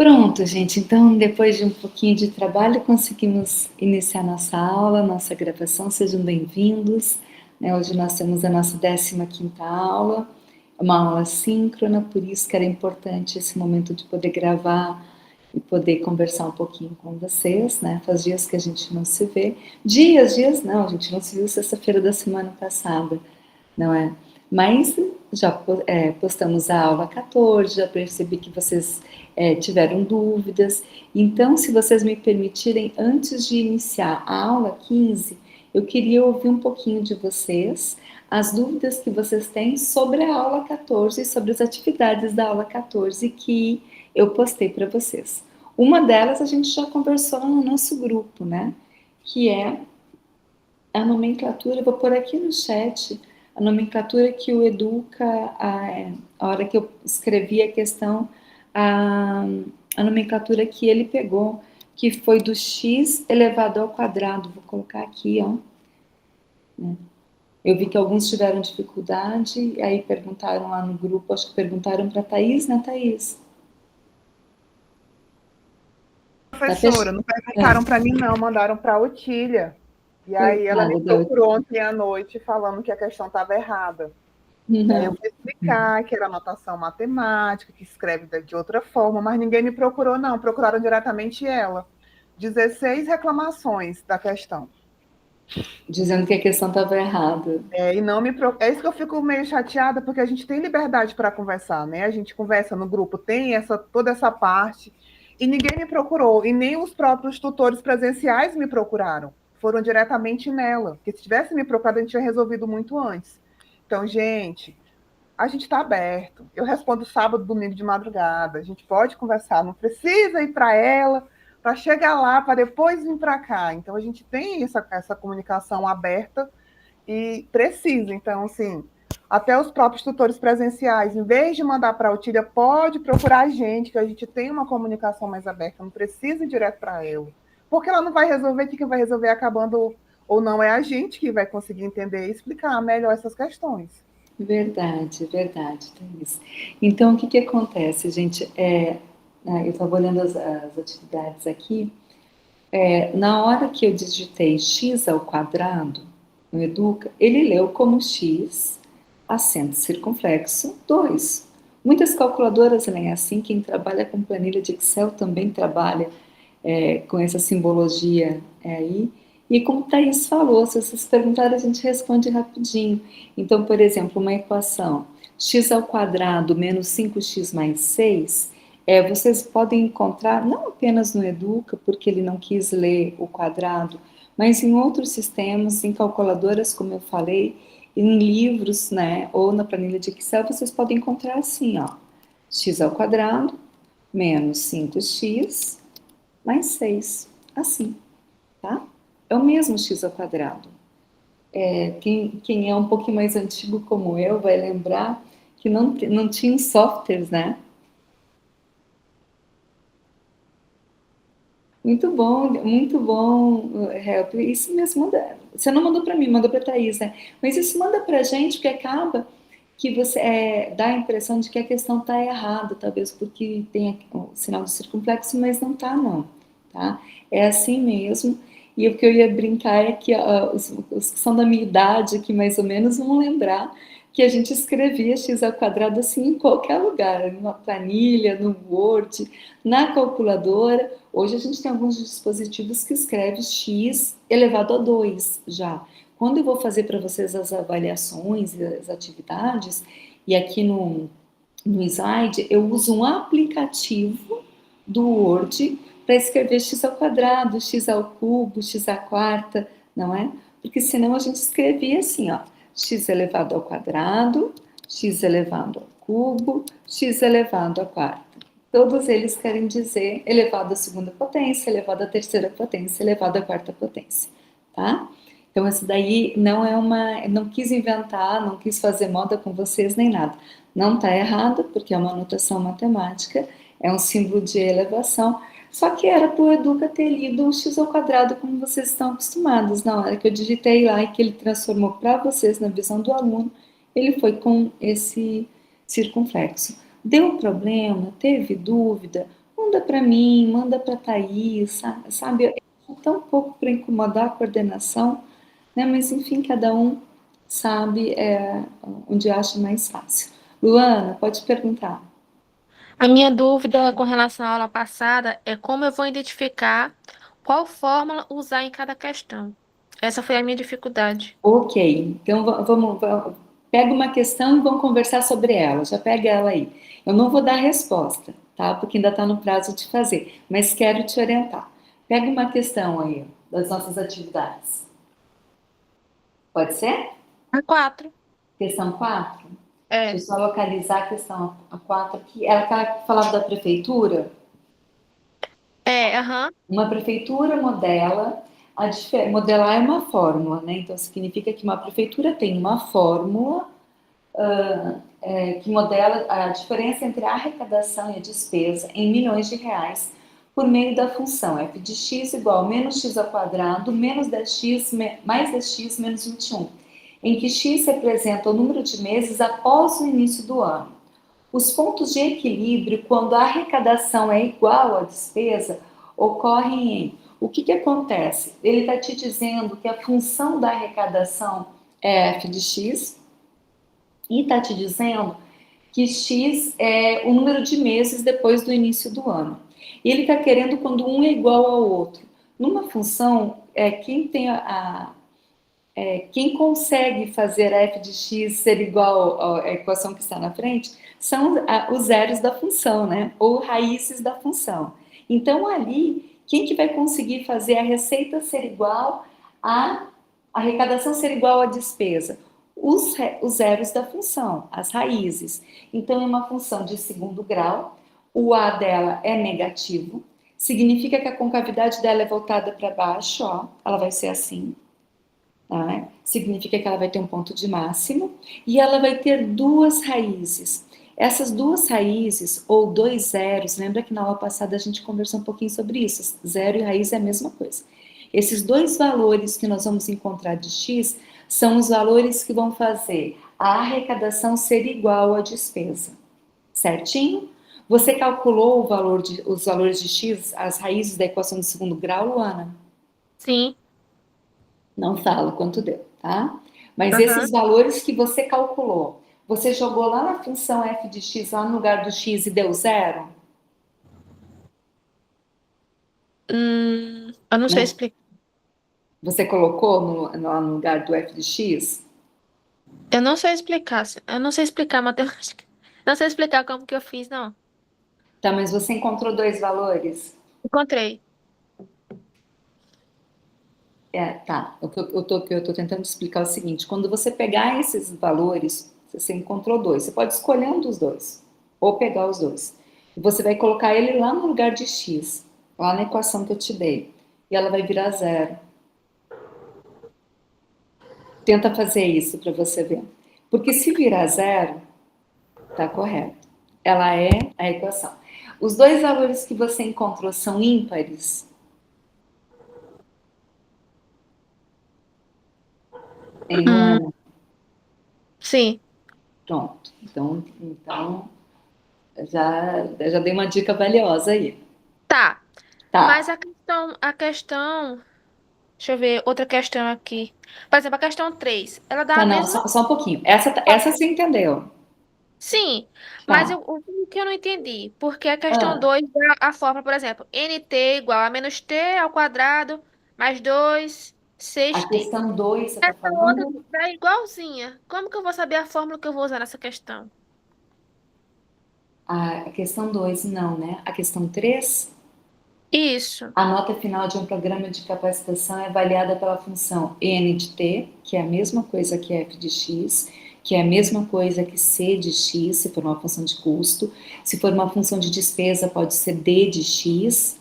Pronto, gente. Então, depois de um pouquinho de trabalho, conseguimos iniciar nossa aula, nossa gravação. Sejam bem-vindos. Hoje nós temos a nossa 15ª aula, uma aula síncrona, por isso que era importante esse momento de poder gravar e poder conversar um pouquinho com vocês, né? Faz dias que a gente não se vê. Dias não, a gente não se viu sexta-feira da semana passada, não é? Mas já postamos a aula 14, já percebi que vocês tiveram dúvidas. Então, se vocês me permitirem, antes de iniciar a aula 15, eu queria ouvir um pouquinho de vocês, as dúvidas que vocês têm sobre a aula 14 e sobre as atividades da aula 14 que eu postei para vocês. Uma delas a gente já conversou no nosso grupo, né? Que é a nomenclatura, eu vou pôr aqui no chat, a nomenclatura que o Educa, a hora que eu escrevi a questão, a nomenclatura que ele pegou, que foi do x elevado ao quadrado. Vou colocar aqui, ó. Eu vi que alguns tiveram dificuldade, aí perguntaram lá no grupo, acho que perguntaram para a Thaís, né, Thaís? Professora, não perguntaram para mim não, mandaram para a Otília. E aí ela me procurou ontem à noite falando que a questão estava errada. E aí eu fui explicar que era anotação matemática, que escreve de outra forma, mas ninguém me procurou não, procuraram diretamente ela. 16 reclamações da questão. Dizendo que a questão estava errada. E não me É isso que eu fico meio chateada, porque a gente tem liberdade para conversar, né? A gente conversa no grupo, tem toda essa parte, e ninguém me procurou, e nem os próprios tutores presenciais me procuraram. Foram diretamente nela, porque se tivesse me procurado, a gente tinha resolvido muito antes. Então, gente, a gente está aberto. Eu respondo sábado, domingo de madrugada. A gente pode conversar, não precisa ir para ela, para chegar lá, para depois vir para cá. Então, a gente tem essa comunicação aberta e precisa. Então, assim, até os próprios tutores presenciais, em vez de mandar para a Otília, pode procurar a gente, que a gente tem uma comunicação mais aberta, não precisa ir direto para ela. Porque ela não vai resolver, quem vai resolver acabando ou não é a gente que vai conseguir entender e explicar melhor essas questões. Verdade, Thaís. Então, o que acontece, gente? Eu estava olhando as atividades aqui. Na hora que eu digitei x ao quadrado no Educa, ele leu como x, acento circunflexo, 2. Muitas calculadoras leem assim, quem trabalha com planilha de Excel também trabalha com essa simbologia aí. E como o Thaís falou, se vocês perguntarem, a gente responde rapidinho. Então, por exemplo, uma equação x ao quadrado menos 5x mais 6, vocês podem encontrar, não apenas no Educa, porque ele não quis ler o quadrado, mas em outros sistemas, em calculadoras, como eu falei, em livros, né, ou na planilha de Excel, vocês podem encontrar assim, ó, x ao quadrado menos 5x mais 6, assim, tá? É o mesmo x ao quadrado. Quem é um pouquinho mais antigo como eu vai lembrar que não tinha softwares, né? Muito bom, Help. Isso mesmo, você não mandou para mim, mandou para a Thaís, né? Mas isso manda para a gente, porque acaba que você dá a impressão de que a questão está errada, talvez porque tem o sinal de circunflexo, mas não está, não. Tá? É assim mesmo. E o que eu ia brincar é que os que são da minha idade aqui, mais ou menos, vão lembrar que a gente escrevia x ao quadrado assim em qualquer lugar, numa planilha, no Word, na calculadora. Hoje a gente tem alguns dispositivos que escreve x elevado a 2 já. Quando eu vou fazer para vocês as avaliações e as atividades, e aqui no slide, eu uso um aplicativo do Word para escrever x ao quadrado, x ao cubo, x à quarta, não é? Porque senão a gente escrevia assim, ó, x elevado ao quadrado, x elevado ao cubo, x elevado à quarta. Todos eles querem dizer elevado à segunda potência, elevado à terceira potência, elevado à quarta potência, tá? Então, essa daí não quis inventar, não quis fazer moda com vocês nem nada. Não está errado, porque é uma notação matemática, é um símbolo de elevação, só que era para o Educa ter lido o x ao quadrado como vocês estão acostumados. Na hora que eu digitei lá e que ele transformou para vocês na visão do aluno, ele foi com esse circunflexo. Deu problema? Teve dúvida? Não manda para mim, manda para a Thaís, sabe? É tão pouco para incomodar a coordenação, né? Mas enfim, cada um sabe onde acha mais fácil. Luana, pode perguntar. A minha dúvida com relação à aula passada é como eu vou identificar qual fórmula usar em cada questão. Essa foi a minha dificuldade. Ok, então pega uma questão e vamos conversar sobre ela. Já pega ela aí. Eu não vou dar resposta, tá? Porque ainda está no prazo de fazer, mas quero te orientar. Pega uma questão aí das nossas atividades. Pode ser? A 4. Questão 4. Deixa eu É. só localizar a questão a 4 aqui. Ela falava da prefeitura. É, aham. Uma prefeitura modela, modelar é uma fórmula, né? Então significa que uma prefeitura tem uma fórmula que modela a diferença entre a arrecadação e a despesa em milhões de reais por meio da função f de x igual a menos x ao quadrado menos 10x mais 10x menos 21, em que x representa o número de meses após o início do ano. Os pontos de equilíbrio, quando a arrecadação é igual à despesa, ocorrem em... O que acontece? Ele está te dizendo que a função da arrecadação é f de x e está te dizendo que x é o número de meses depois do início do ano. E ele está querendo quando um é igual ao outro. Numa função, quem consegue fazer f de x ser igual à equação que está na frente são os zeros da função, né? Ou raízes da função. Então, ali, quem que vai conseguir fazer a receita ser igual à arrecadação ser igual à despesa? Os zeros da função, as raízes. Então, é uma função de segundo grau, o a dela é negativo, significa que a concavidade dela é voltada para baixo, ó, ela vai ser assim. Tá? Significa que ela vai ter um ponto de máximo e ela vai ter duas raízes. Essas duas raízes, ou dois zeros, lembra que na aula passada a gente conversou um pouquinho sobre isso? Zero e raiz é a mesma coisa. Esses dois valores que nós vamos encontrar de x são os valores que vão fazer a arrecadação ser igual à despesa. Certinho? Você calculou os valores de x, as raízes da equação de segundo grau, Luana? Sim. Não falo quanto deu, tá? Mas Aham. esses valores que você calculou, você jogou lá na função f de x, lá no lugar do x e deu zero? Eu não sei Não. explicar. Você colocou lá no lugar do f de x? Eu não sei explicar. Eu não sei explicar matemática. Não sei explicar como que eu fiz, não. Tá, mas você encontrou dois valores? Encontrei. Tá. O que eu tô tentando explicar é o seguinte: quando você pegar esses valores, você encontrou dois. Você pode escolher um dos dois, ou pegar os dois. E você vai colocar ele lá no lugar de x, lá na equação que eu te dei. E ela vai virar zero. Tenta fazer isso para você ver. Porque se virar zero, tá correto. Ela é a equação. Os dois valores que você encontrou são ímpares? Hein, Hum, Luana? sim. Pronto. Então já dei uma dica valiosa aí. Tá. Mas Tá. a questão, deixa eu ver, outra questão aqui. Por exemplo, a questão 3, ela dá Tá, a não, mesma. só um pouquinho. Essa você entendeu. Sim, mas Tá. o que eu não entendi, porque a questão Ah, 2 dá a forma, por exemplo, nt igual a menos t ao quadrado mais 2 a 6t. questão 2 você está Essa outra falando? dá igualzinha. Como que eu vou saber a fórmula que eu vou usar nessa questão? A questão 2 não, né? A questão 3. Isso. A nota final de um programa de capacitação é avaliada pela função n de t, que é a mesma coisa que f de x, que é a mesma coisa que c de x, se for uma função de custo. Se for uma função de despesa, pode ser d de x.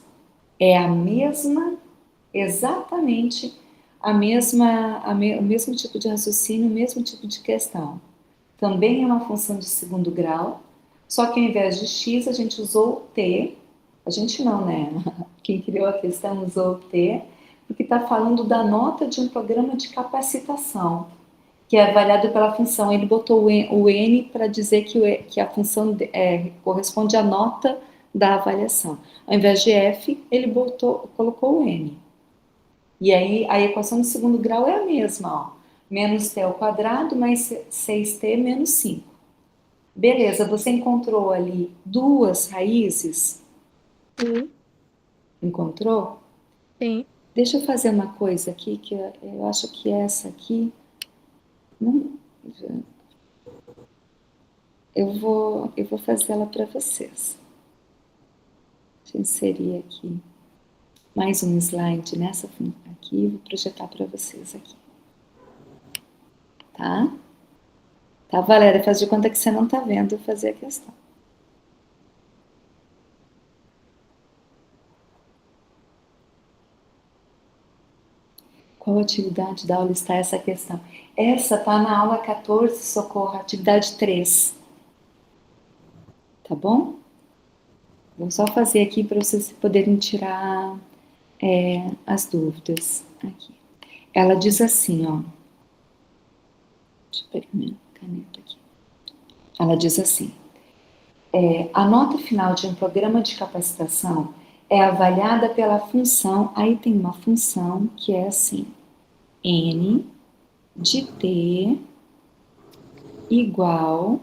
É a mesma, exatamente o mesmo tipo de raciocínio, o mesmo tipo de questão. Também é uma função de segundo grau, só que ao invés de x, a gente usou t. A gente não, né? Quem criou a questão usou o t, porque está falando da nota de um programa de capacitação, que é avaliado pela função. Ele botou o n para dizer que a função corresponde à nota da avaliação. Ao invés de F, ele colocou o N. E aí a equação de segundo grau é a mesma, ó. Menos t ao quadrado mais 6t menos 5. Beleza, você encontrou ali duas raízes? Sim, Encontrou? sim. Deixa eu fazer uma coisa aqui, que eu acho que essa aqui... Não, eu vou fazer ela para vocês. Deixa eu inserir aqui mais um slide nessa aqui, vou projetar para vocês aqui. Tá? Tá, Valéria? Faz de conta que você não tá vendo eu fazer a questão. Qual atividade da aula está essa questão? Essa tá na aula 14, Socorro, atividade 3. Tá bom? Vou só fazer aqui para vocês poderem tirar as dúvidas. Aqui. Ela diz assim, ó. Deixa eu pegar minha caneta aqui. Ela diz assim: a nota final de um programa de capacitação é avaliada pela função. Aí tem uma função que é assim: n de t igual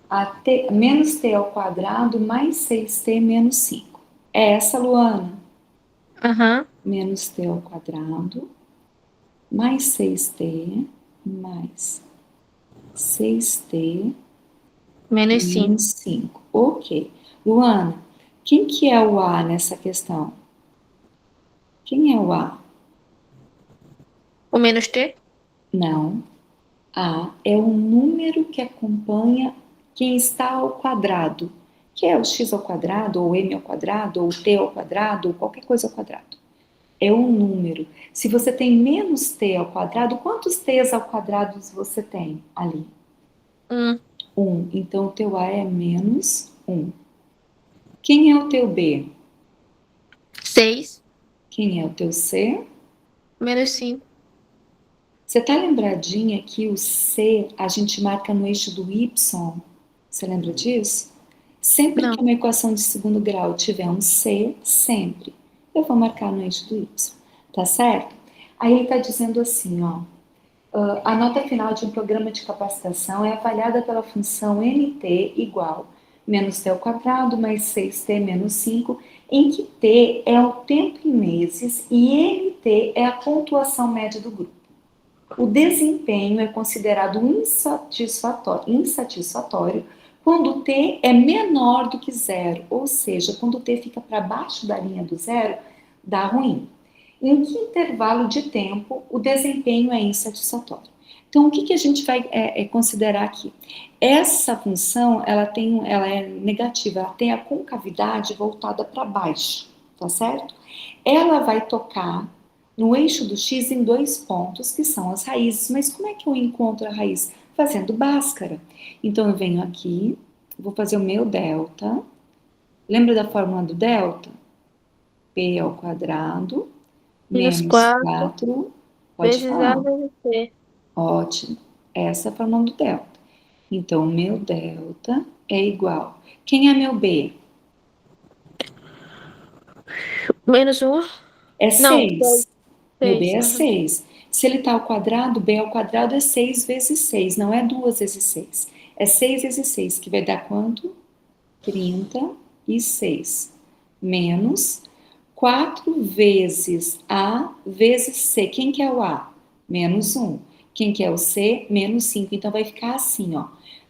a t, menos t ao quadrado mais 6t menos 5. É essa, Luana? Aham. Menos t ao quadrado mais 6t mais 6t Menos 5. menos 5. Ok. Luana, quem que é o A nessa questão? Quem é o A? O menos T? Não. A é o número que acompanha quem está ao quadrado, que é o x ao quadrado, ou m ao quadrado, ou t ao quadrado, ou qualquer coisa ao quadrado. É um número. Se você tem menos t ao quadrado, quantos t's ao quadrado você tem ali? 1. 1. Então, o teu A é menos 1. Quem é o teu B? 6. Quem é o teu C? Menos 5. Você tá lembradinha que o C a gente marca no eixo do Y? Você lembra disso? Sempre que Não. uma equação de segundo grau tiver um C, sempre, eu vou marcar no eixo do Y. Tá certo? Aí ele tá dizendo assim, ó. A nota final de um programa de capacitação é avaliada pela função nt igual menos t ao quadrado mais 6t menos 5, em que t é o tempo em meses e nt é a pontuação média do grupo. O desempenho é considerado insatisfatório quando t é menor do que zero, ou seja, quando t fica para baixo da linha do zero, dá ruim. Em que intervalo de tempo o desempenho é insatisfatório? Então, o que a gente vai considerar aqui? Essa função, ela é negativa, ela tem a concavidade voltada para baixo, tá certo? Ela vai tocar no eixo do x em 2 pontos, que são as raízes. Mas como é que eu encontro a raiz? Fazendo Bhaskara. Então, eu venho aqui, vou fazer o meu delta. Lembra da fórmula do delta? P ao quadrado Menos menos 4 4, pode vezes A falar. vezes T. Ótimo. Essa é a fórmula do delta. Então, o meu delta é igual. Quem é meu B? Menos 1. É Não, 6. 6. Meu B 6. é Aham. 6. Se ele está ao quadrado, B ao quadrado é 6 vezes 6, não é 2 vezes 6. É 6 vezes 6, que vai dar quanto? 36. Menos 4 vezes A vezes C. Quem que é o A? Menos 1. Quem que é o C? Menos 5. Então, vai ficar assim, ó.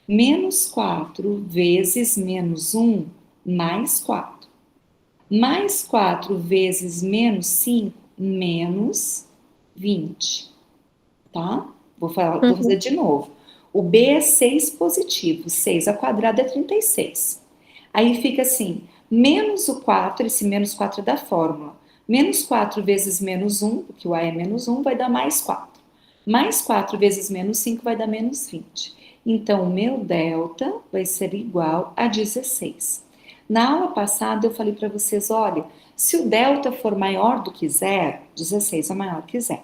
Menos 4 vezes menos 1 mais 4. Mais 4 vezes menos 5, menos 20. Tá? Vou Uhum. fazer de novo. O B é 6 positivo. 6 ao quadrado é 36. Aí fica assim, menos o 4, esse menos 4 é da fórmula. Menos 4 vezes menos 1, porque o A é menos 1, vai dar mais 4. Mais 4 vezes menos 5 vai dar menos 20. Então, o meu delta vai ser igual a 16. Na aula passada, eu falei para vocês, olha, se o delta for maior do que zero, 16 é maior que zero,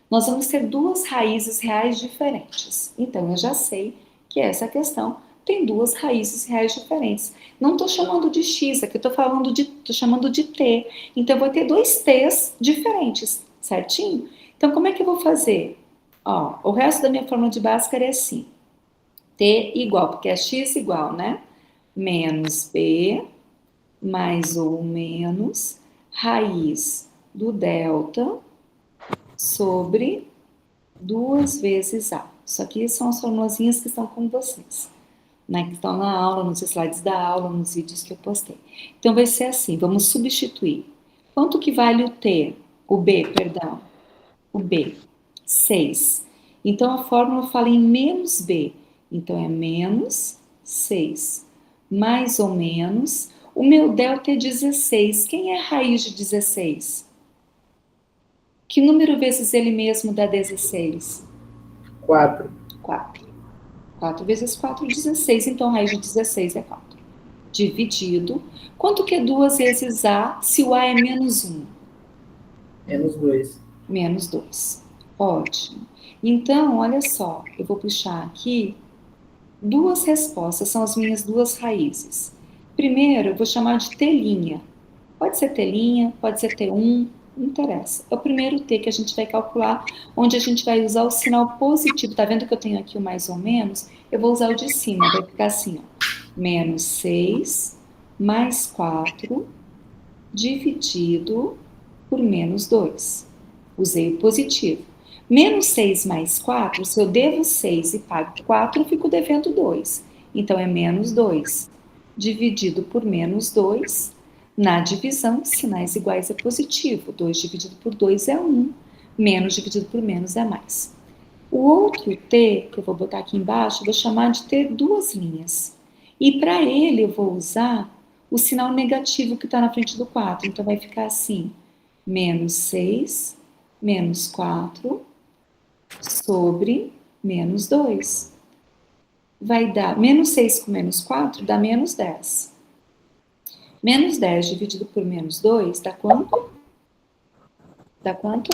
nós vamos ter duas raízes reais diferentes. Então, eu já sei que essa questão tem duas raízes reais diferentes. Não estou chamando de x, aqui estou chamando de t. Então, eu vou ter dois t's diferentes, certinho? Então, como é que eu vou fazer? Ó, o resto da minha fórmula de Bhaskara é assim. T igual, porque é x igual, né? Menos b mais ou menos raiz do delta sobre 2 vezes A. Isso aqui são as formulazinhas que estão com vocês, né? Que estão na aula, nos slides da aula, nos vídeos que eu postei. Então, vai ser assim, vamos substituir. Quanto que vale o T? O B, perdão. O B, 6. Então, a fórmula fala em menos B. Então, é menos 6. Mais ou menos. O meu delta é 16. Quem é a raiz de 16? Que número vezes ele mesmo dá 16? 4. 4. 4 vezes 4, 16. Então, a raiz de 16 é 4. Dividido. Quanto que é 2 vezes A se o A é menos 1? Menos 2. Menos 2. Ótimo. Então, olha só, eu vou puxar aqui duas respostas, são as minhas duas raízes. Primeiro, eu vou chamar de T'. Pode ser T', pode ser T1, não interessa. É o primeiro T que a gente vai calcular, onde a gente vai usar o sinal positivo. Tá vendo que eu tenho aqui o mais ou menos? Eu vou usar o de cima, vai ficar assim, ó. Menos 6 mais 4 dividido por menos 2. Usei o positivo. Menos 6 mais 4, se eu devo 6 e pago 4, eu fico devendo 2. Então, é menos 2. Dividido por menos 2. Na divisão, sinais iguais é positivo. 2 dividido por 2 é 1. Menos dividido por menos é mais. O outro T, que eu vou botar aqui embaixo, eu vou chamar de T duas linhas. E para ele, eu vou usar o sinal negativo que está na frente do 4. Então, vai ficar assim. Menos 6, menos 4, sobre menos 2. Vai dar menos 6 com menos 4, dá menos 10. Menos 10 dividido por menos 2, dá quanto? Dá quanto?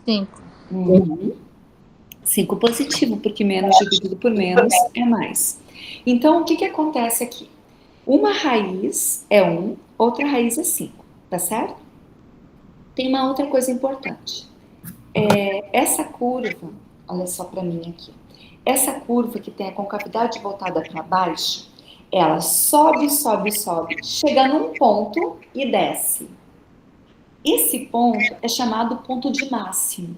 5. 5 positivo, porque menos dividido por menos é mais. Então, o que que acontece aqui? Uma raiz é 1, outra raiz é 5, tá certo? Tem uma outra coisa importante. Essa curva, olha só para mim aqui. Essa curva que tem a concavidade voltada para baixo, ela sobe, sobe, sobe, chega num ponto e desce. Esse ponto é chamado ponto de máximo.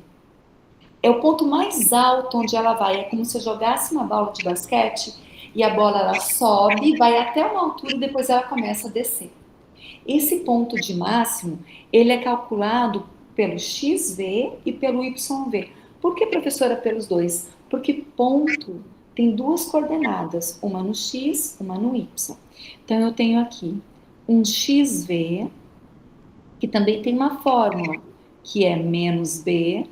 É o ponto mais alto onde ela vai. É como se eu jogasse uma bola de basquete e a bola ela sobe, vai até uma altura e depois ela começa a descer. Esse ponto de máximo, ele é calculado pelo XV e pelo YV. Por que, professora, pelos dois? Porque ponto tem duas coordenadas, uma no X, uma no Y. Então, eu tenho aqui um XV, que também tem uma fórmula, que é menos B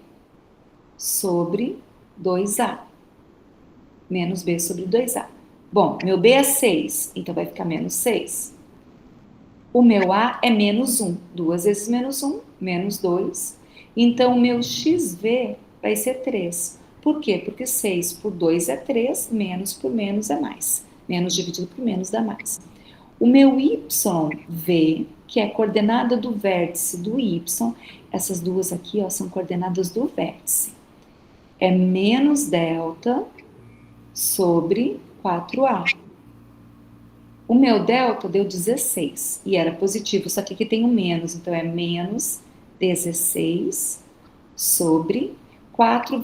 sobre 2A. Menos B sobre 2A. Bom, meu B é 6, então vai ficar menos 6. O meu A é menos 1. 2 vezes menos 1, menos 2. Então, o meu XV vai ser 3. Por quê? Porque 6 por 2 é 3, menos por menos é mais. Menos dividido por menos dá mais. O meu YV, que é a coordenada do vértice do Y, essas duas aqui ó, são coordenadas do vértice. É menos delta sobre 4A. O meu delta deu 16 e era positivo, só que aqui tem um menos, então é menos 16 sobre 4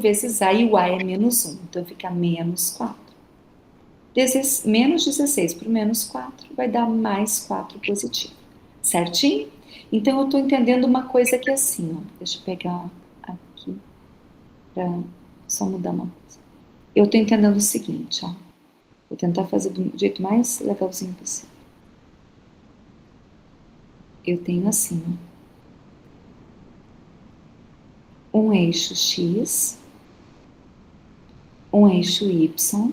vezes A, e o A é menos 1, então fica menos 4. Menos 16 por menos 4 vai dar mais 4 positivo, certinho? Então eu estou entendendo uma coisa que é assim, ó, deixa eu pegar aqui, para só mudar uma coisa. Eu estou entendendo o seguinte, ó. Vou tentar fazer do jeito mais legalzinho possível. Eu tenho assim, ó, um eixo X, um eixo Y,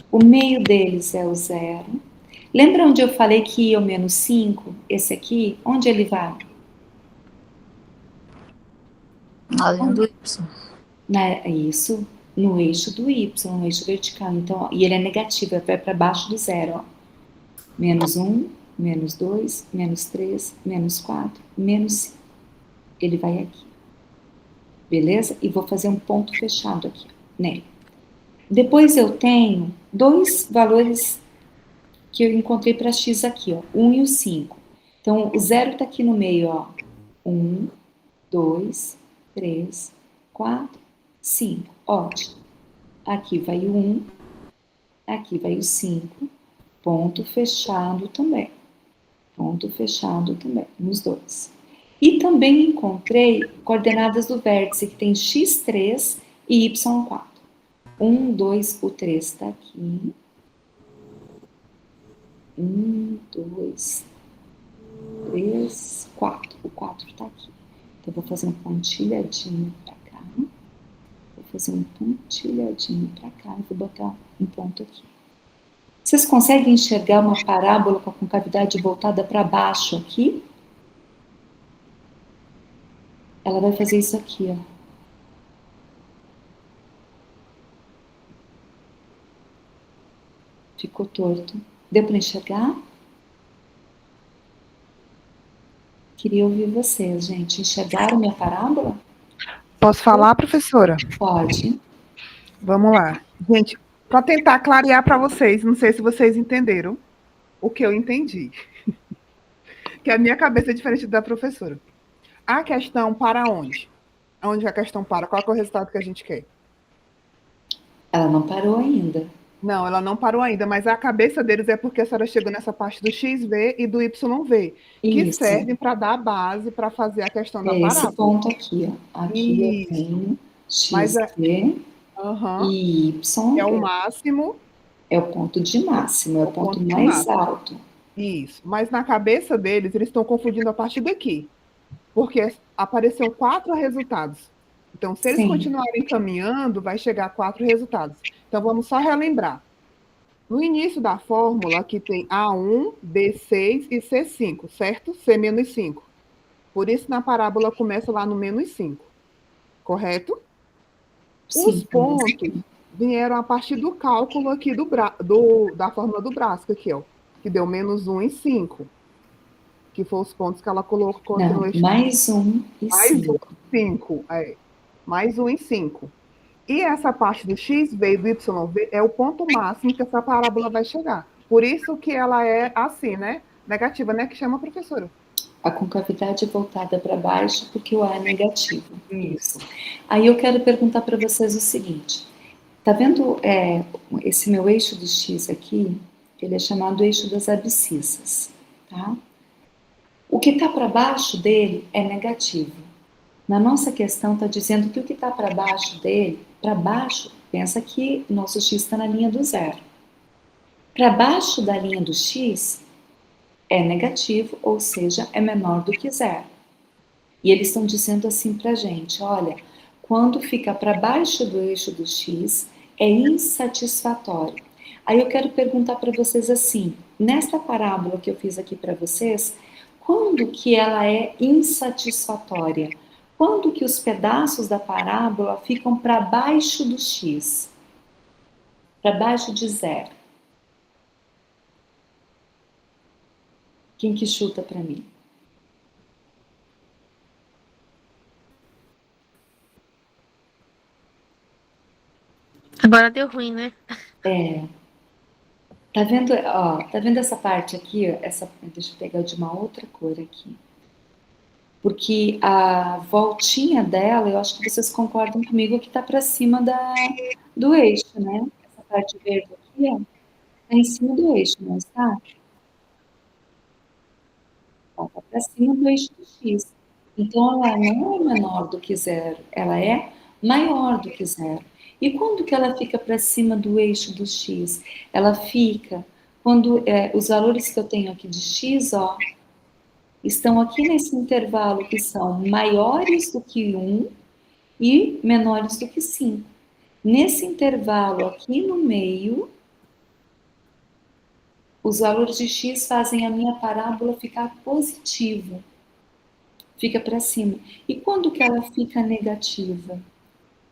o meio deles é o 0. Lembra onde eu falei que ia o menos 5? Esse aqui, onde ele vai? Na linha do Y. Isso. no eixo do y, no eixo vertical. Então, ó, e ele é negativo, vai para baixo do zero, ó. Menos 1, menos 2, menos 3, menos 4, menos 5. Ele vai aqui. Beleza? E vou fazer um ponto fechado aqui, nele. Depois eu tenho dois valores que eu encontrei para x aqui, ó, 1 e o 5. Então, o zero está aqui no meio, ó. 1, 2, 3, 4, 5. Ótimo. Aqui vai o 1, aqui vai o 5. Ponto fechado também. Ponto fechado também, nos dois. E também encontrei coordenadas do vértice, que tem x3 e y4. 1, 2, o 3 está aqui. 1, 2, 3, 4. O 4 está aqui. Então, eu vou fazer um pontilhadinho para cá. Vou fazer um pontilhadinho para cá e vou botar um ponto aqui. Vocês conseguem enxergar uma parábola com a concavidade voltada para baixo aqui? Ela vai fazer isso aqui, ó. Ficou torto. Deu para enxergar? Queria ouvir vocês, gente. Enxergaram minha parábola? Posso falar, professora? Pode. Vamos lá. Gente, para tentar clarear para vocês, não sei se vocês entenderam o que eu entendi. Que a minha cabeça é diferente da professora. A questão para onde? Onde a questão para? Qual é o resultado que a gente quer? Ela não parou ainda. Não, ela não parou ainda, mas a cabeça deles é porque a senhora chegou nessa parte do XV e do YV, que Isso. servem para dar a base para fazer a questão da É esse parábola. ponto aqui, ó. Aqui Isso. eu tenho Mas XV Aham. e Y. É o máximo. É o ponto de máximo, é o ponto de mais máximo. alto. Isso. Mas na cabeça deles, eles estão confundindo a partir daqui. Porque apareceram 4 resultados. Então, se eles Sim. continuarem caminhando, vai chegar a 4 resultados. Então, vamos só relembrar. No início da fórmula, aqui tem A1, B6 e C5, certo? C menos 5. Por isso, na parábola, começa lá no menos 5. Correto? Sim, Os pontos vieram a partir do cálculo aqui da fórmula do Bhaskara, aqui, ó, que deu menos 1 e 5. Que foram os pontos que ela colocou aqui não, no eixo. mais 1 e Mais 1 5. e 5. Mais 1 e 5. E essa parte do XV e do YV é o ponto máximo que essa parábola vai chegar. Por isso que ela é assim, né? Negativa, né? Que chama, professora? A concavidade é voltada para baixo porque o A é negativo. Isso. Aí eu quero perguntar para vocês o seguinte. Tá vendo esse meu eixo do X aqui? Ele é chamado eixo das abscissas, tá? O que está para baixo dele é negativo. Na nossa questão está dizendo que o que está para baixo dele, para baixo, pensa que o nosso x está na linha do zero. Para baixo da linha do x é negativo, ou seja, é menor do que zero. E eles estão dizendo assim para a gente, olha, quando fica para baixo do eixo do x, é insatisfatório. Aí eu quero perguntar para vocês assim, nesta parábola que eu fiz aqui para vocês, quando que ela é insatisfatória? Quando que os pedaços da parábola ficam para baixo do x? Para baixo de zero? Quem que chuta para mim? Agora deu ruim, né? Tá vendo, ó, tá vendo essa parte aqui? Ó, deixa eu pegar de uma outra cor aqui. Porque a voltinha dela, eu acho que vocês concordam comigo que tá para cima do eixo, né? Essa parte verde aqui, ó, tá em cima do eixo, não está? Ó, tá para cima do eixo do x. Então, ela não é menor do que zero, ela é maior do que zero. E quando que ela fica para cima do eixo do x? Ela fica quando os valores que eu tenho aqui de x, ó, estão aqui nesse intervalo que são maiores do que 1 e menores do que 5. Nesse intervalo aqui no meio, os valores de x fazem a minha parábola ficar positiva. Fica para cima. E quando que ela fica negativa?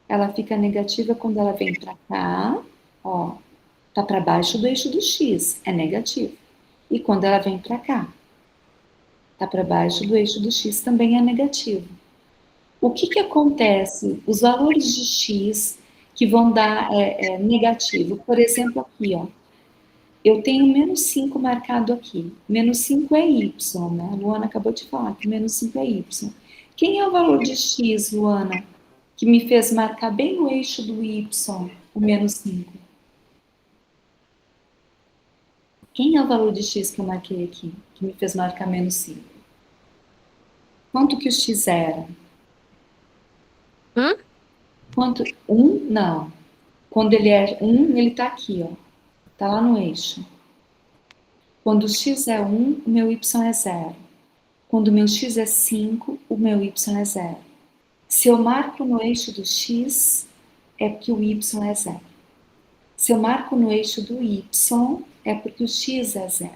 Ela fica negativa quando ela vem para cá, ó, tá para baixo do eixo do x, é negativo. E quando ela vem para cá, tá para baixo do eixo do x, também é negativo. O que que acontece? Os valores de x que vão dar negativo, por exemplo, aqui, ó, eu tenho menos 5 marcado aqui. Menos 5 é y, né? A Luana acabou de falar que menos 5 é y. Quem é o valor de x, Luana, que me fez marcar bem no eixo do y, o menos 5? Quem é o valor de x que eu marquei aqui, que me fez marcar menos 5? Quanto que o x era? Hum? Quanto? 1? Não. Quando ele é 1, ele está aqui, ó. Está lá no eixo. Quando o x é 1, o meu y é 0. Quando o meu x é 5, o meu y é 0. Se eu marco no eixo do x, é porque o y é 0. Se eu marco no eixo do y, é porque o x é 0.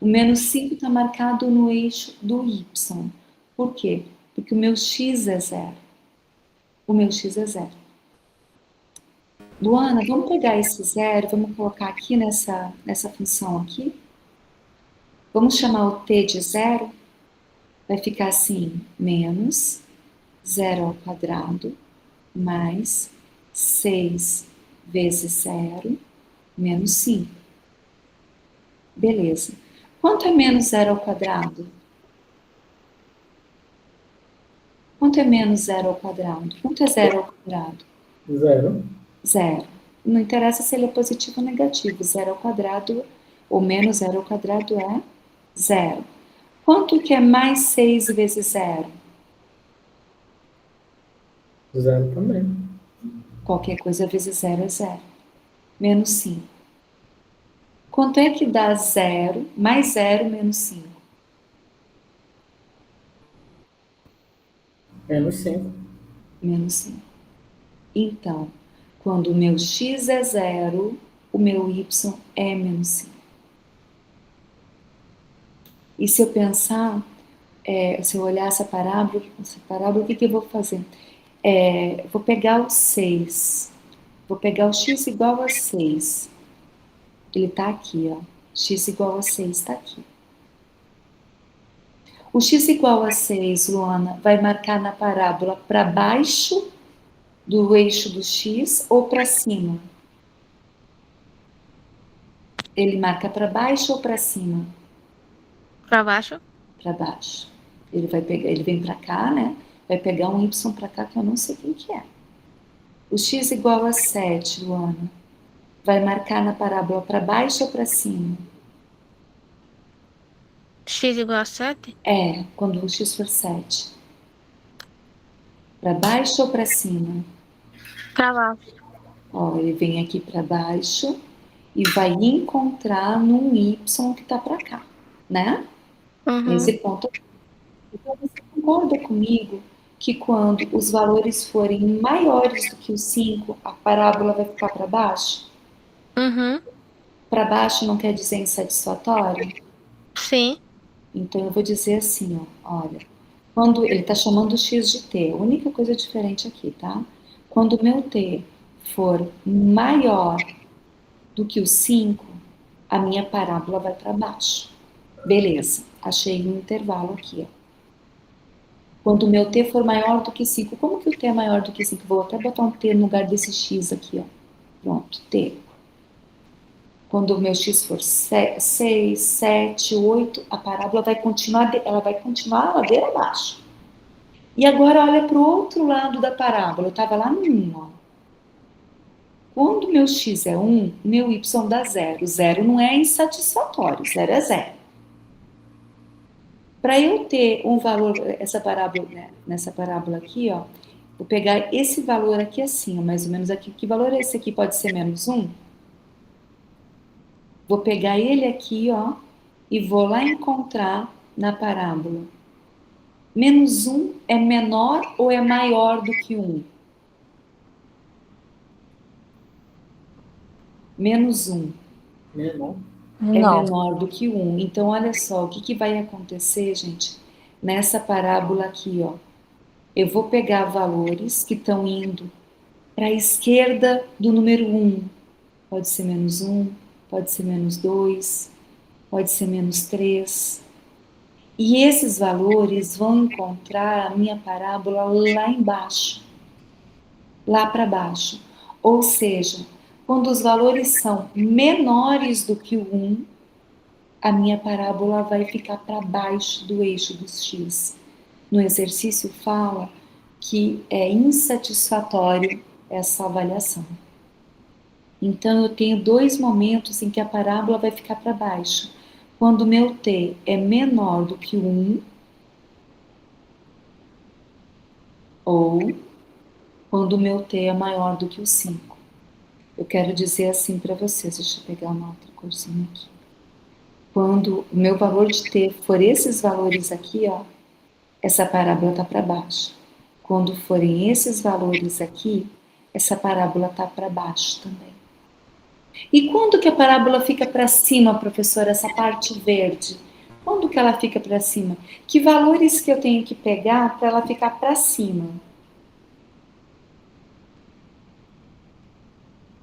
O menos 5 está marcado no eixo do y. Por quê? Porque o meu x é 0. O meu x é 0. Luana, vamos pegar esse 0, vamos colocar aqui nessa função aqui. Vamos chamar o t de 0. Vai ficar assim, menos 0 ao quadrado mais 6 vezes 0 menos 5. Beleza. Quanto é menos 0 ao quadrado? Quanto é menos 0 ao quadrado? Quanto é 0 ao quadrado? 0. 0. Não interessa se ele é positivo ou negativo. 0 ao quadrado ou menos 0 ao quadrado é 0. Quanto que é mais 6 vezes 0? 0 também. Qualquer coisa vezes 0 é 0. Menos 5. Quanto é que dá 0 mais 0 menos 5? Menos 5. Menos 5. Então, quando o meu x é 0, o meu y é menos 5. E se eu pensar, se eu olhar essa parábola, o que eu vou fazer? Vou pegar o 6. Vou pegar o x igual a 6. Ele está aqui, ó. X igual a 6 está aqui. O x igual a 6, Luana, vai marcar na parábola para baixo do eixo do x ou para cima? Ele marca para baixo ou para cima? Para baixo? Para baixo. Ele vem para cá, né? Vai pegar um y para cá que eu não sei quem que é. O x igual a 7, Luana, vai marcar na parábola para baixo ou para cima? X igual a 7? Quando o x for 7. Para baixo ou para cima? Para baixo. Ó, ele vem aqui para baixo e vai encontrar num y que está para cá, né? Uhum. Nesse ponto. Então, você concorda comigo que quando os valores forem maiores do que o 5, a parábola vai ficar para baixo? Uhum. Para baixo não quer dizer insatisfatório? Sim. Então, eu vou dizer assim, ó, olha, quando ele está chamando o x de t, a única coisa diferente aqui, tá? Quando o meu t for maior do que o 5, a minha parábola vai para baixo. Beleza, achei um intervalo aqui, ó. Quando o meu t for maior do que 5, como que o t é maior do que 5? Vou até botar um t no lugar desse x aqui, ó. Pronto, t. Quando o meu x for 6, 7, 8, a parábola vai continuar, a ladeira abaixo. E agora olha para o outro lado da parábola. Eu estava lá no 1, ó. Quando o meu x é 1, meu y dá 0. 0 não é insatisfatório, 0 é 0. Para eu ter um valor, essa parábola, né, nessa parábola aqui, ó, vou pegar esse valor aqui assim, ó, mais ou menos aqui. Que valor é esse aqui? Pode ser menos 1? Vou pegar ele aqui, ó, e vou lá encontrar na parábola. Menos 1 é menor ou é maior do que 1? Menos 1 Menor. é Não. menor do que 1. Então, olha só, o que vai acontecer, gente, nessa parábola aqui, ó. Eu vou pegar valores que estão indo para a esquerda do número 1. Pode ser menos 1, pode ser menos 2, pode ser menos 3. E esses valores vão encontrar a minha parábola lá embaixo, lá para baixo. Ou seja, quando os valores são menores do que o 1, a minha parábola vai ficar para baixo do eixo dos x. No exercício fala que é insatisfatório essa avaliação. Então eu tenho dois momentos em que a parábola vai ficar para baixo. Quando o meu t é menor do que 1, ou quando o meu t é maior do que o 5. Eu quero dizer assim para vocês, deixa eu pegar uma outra corzinha aqui. Quando o meu valor de t for esses valores aqui, ó, essa parábola está para baixo. Quando forem esses valores aqui, essa parábola está para baixo também. E quando que a parábola fica para cima, professora, essa parte verde? Quando que ela fica para cima? Que valores que eu tenho que pegar para ela ficar para cima?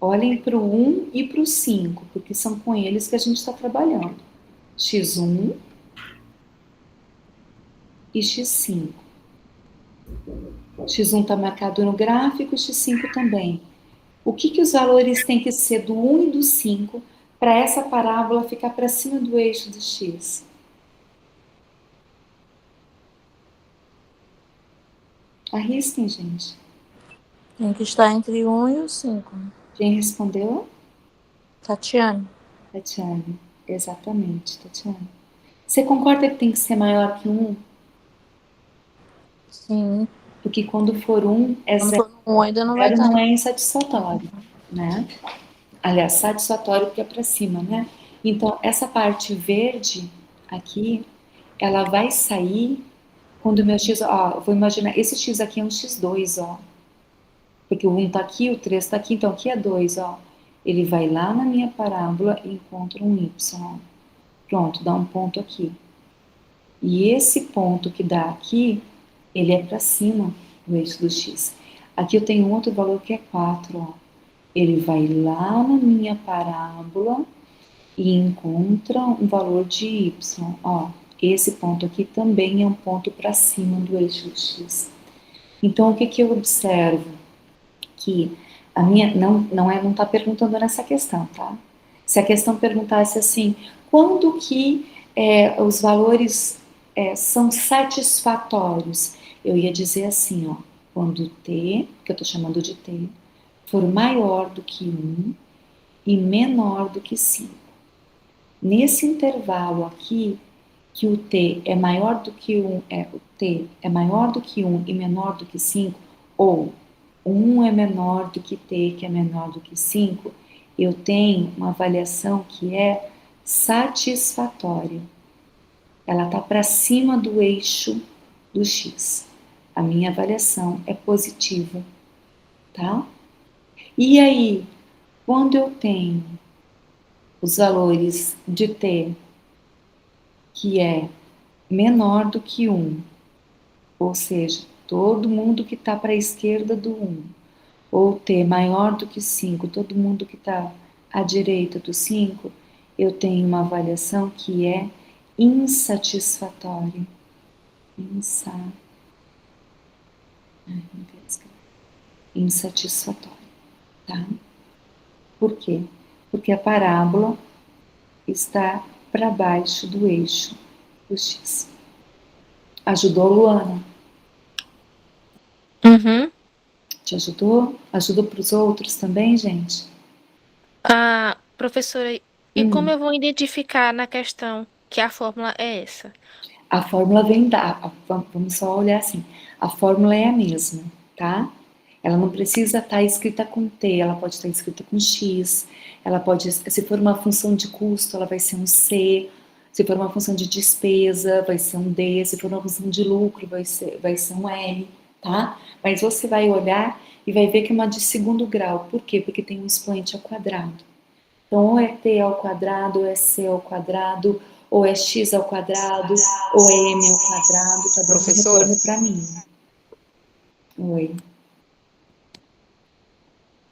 Olhem para o 1 e para o 5, porque são com eles que a gente está trabalhando. x1 e x5. x1 está marcado no gráfico, x5 também. O que os valores têm que ser do 1 e do 5 para essa parábola ficar para cima do eixo do x? Arrisquem, gente. Tem que estar entre 1 e o 5. Quem respondeu? Tatiane. Tatiane. Exatamente, Tatiane. Você concorda que tem que ser maior que 1? Sim. Porque quando for 1, é Quando 0. for 1 ainda não vai 0 estar. não é insatisfatório, né? Aliás, satisfatório porque é para cima, né? Então, essa parte verde aqui, ela vai sair quando o meu x... Ó, eu vou imaginar, esse x aqui é um x2, ó. Porque o 1 tá aqui, o 3 tá aqui, então aqui é 2, ó. Ele vai lá na minha parábola e encontra um y, ó. Pronto, dá um ponto aqui. E esse ponto que dá aqui, ele é para cima do eixo do x. Aqui eu tenho um outro valor que é 4, ó. Ele vai lá na minha parábola e encontra um valor de y, ó. Esse ponto aqui também é um ponto para cima do eixo do x. Então, o que eu observo? Que a minha, não está perguntando nessa questão, tá? Se a questão perguntasse assim, quando que os valores são satisfatórios? Eu ia dizer assim, ó, quando t, que eu estou chamando de t, for maior do que 1 e menor do que 5. Nesse intervalo aqui, que o t é maior do que 1, o t é maior do que 1 e menor do que 5, ou 1 é menor do que t, que é menor do que 5, eu tenho uma avaliação que é satisfatória. Ela está para cima do eixo do x. A minha avaliação é positiva, tá? E aí, quando eu tenho os valores de t que é menor do que 1, ou seja, todo mundo que está para a esquerda do 1, ou t maior do que 5, todo mundo que está à direita do 5, eu tenho uma avaliação que é insatisfatória. Insatisfatória, tá? Por quê? Porque a parábola está para baixo do eixo do x. Ajudou, Luana? Uhum. Te ajudou? Ajudou para os outros também, gente? Ah, professora, e como eu vou identificar na questão que a fórmula é essa? A fórmula vem da... Vamos só olhar assim. A fórmula é a mesma, tá? Ela não precisa estar escrita com T, ela pode estar escrita com X, ela pode, se for uma função de custo, ela vai ser um C, se for uma função de despesa, vai ser um D, se for uma função de lucro, vai ser um R, tá? Mas você vai olhar e vai ver que é uma de segundo grau. Por quê? Porque tem um expoente ao quadrado. Então, ou é t ao quadrado, ou é c ao quadrado, ou é x ao quadrado, ou é m ao quadrado. Tá dando um Professora? retorno para mim. Oi.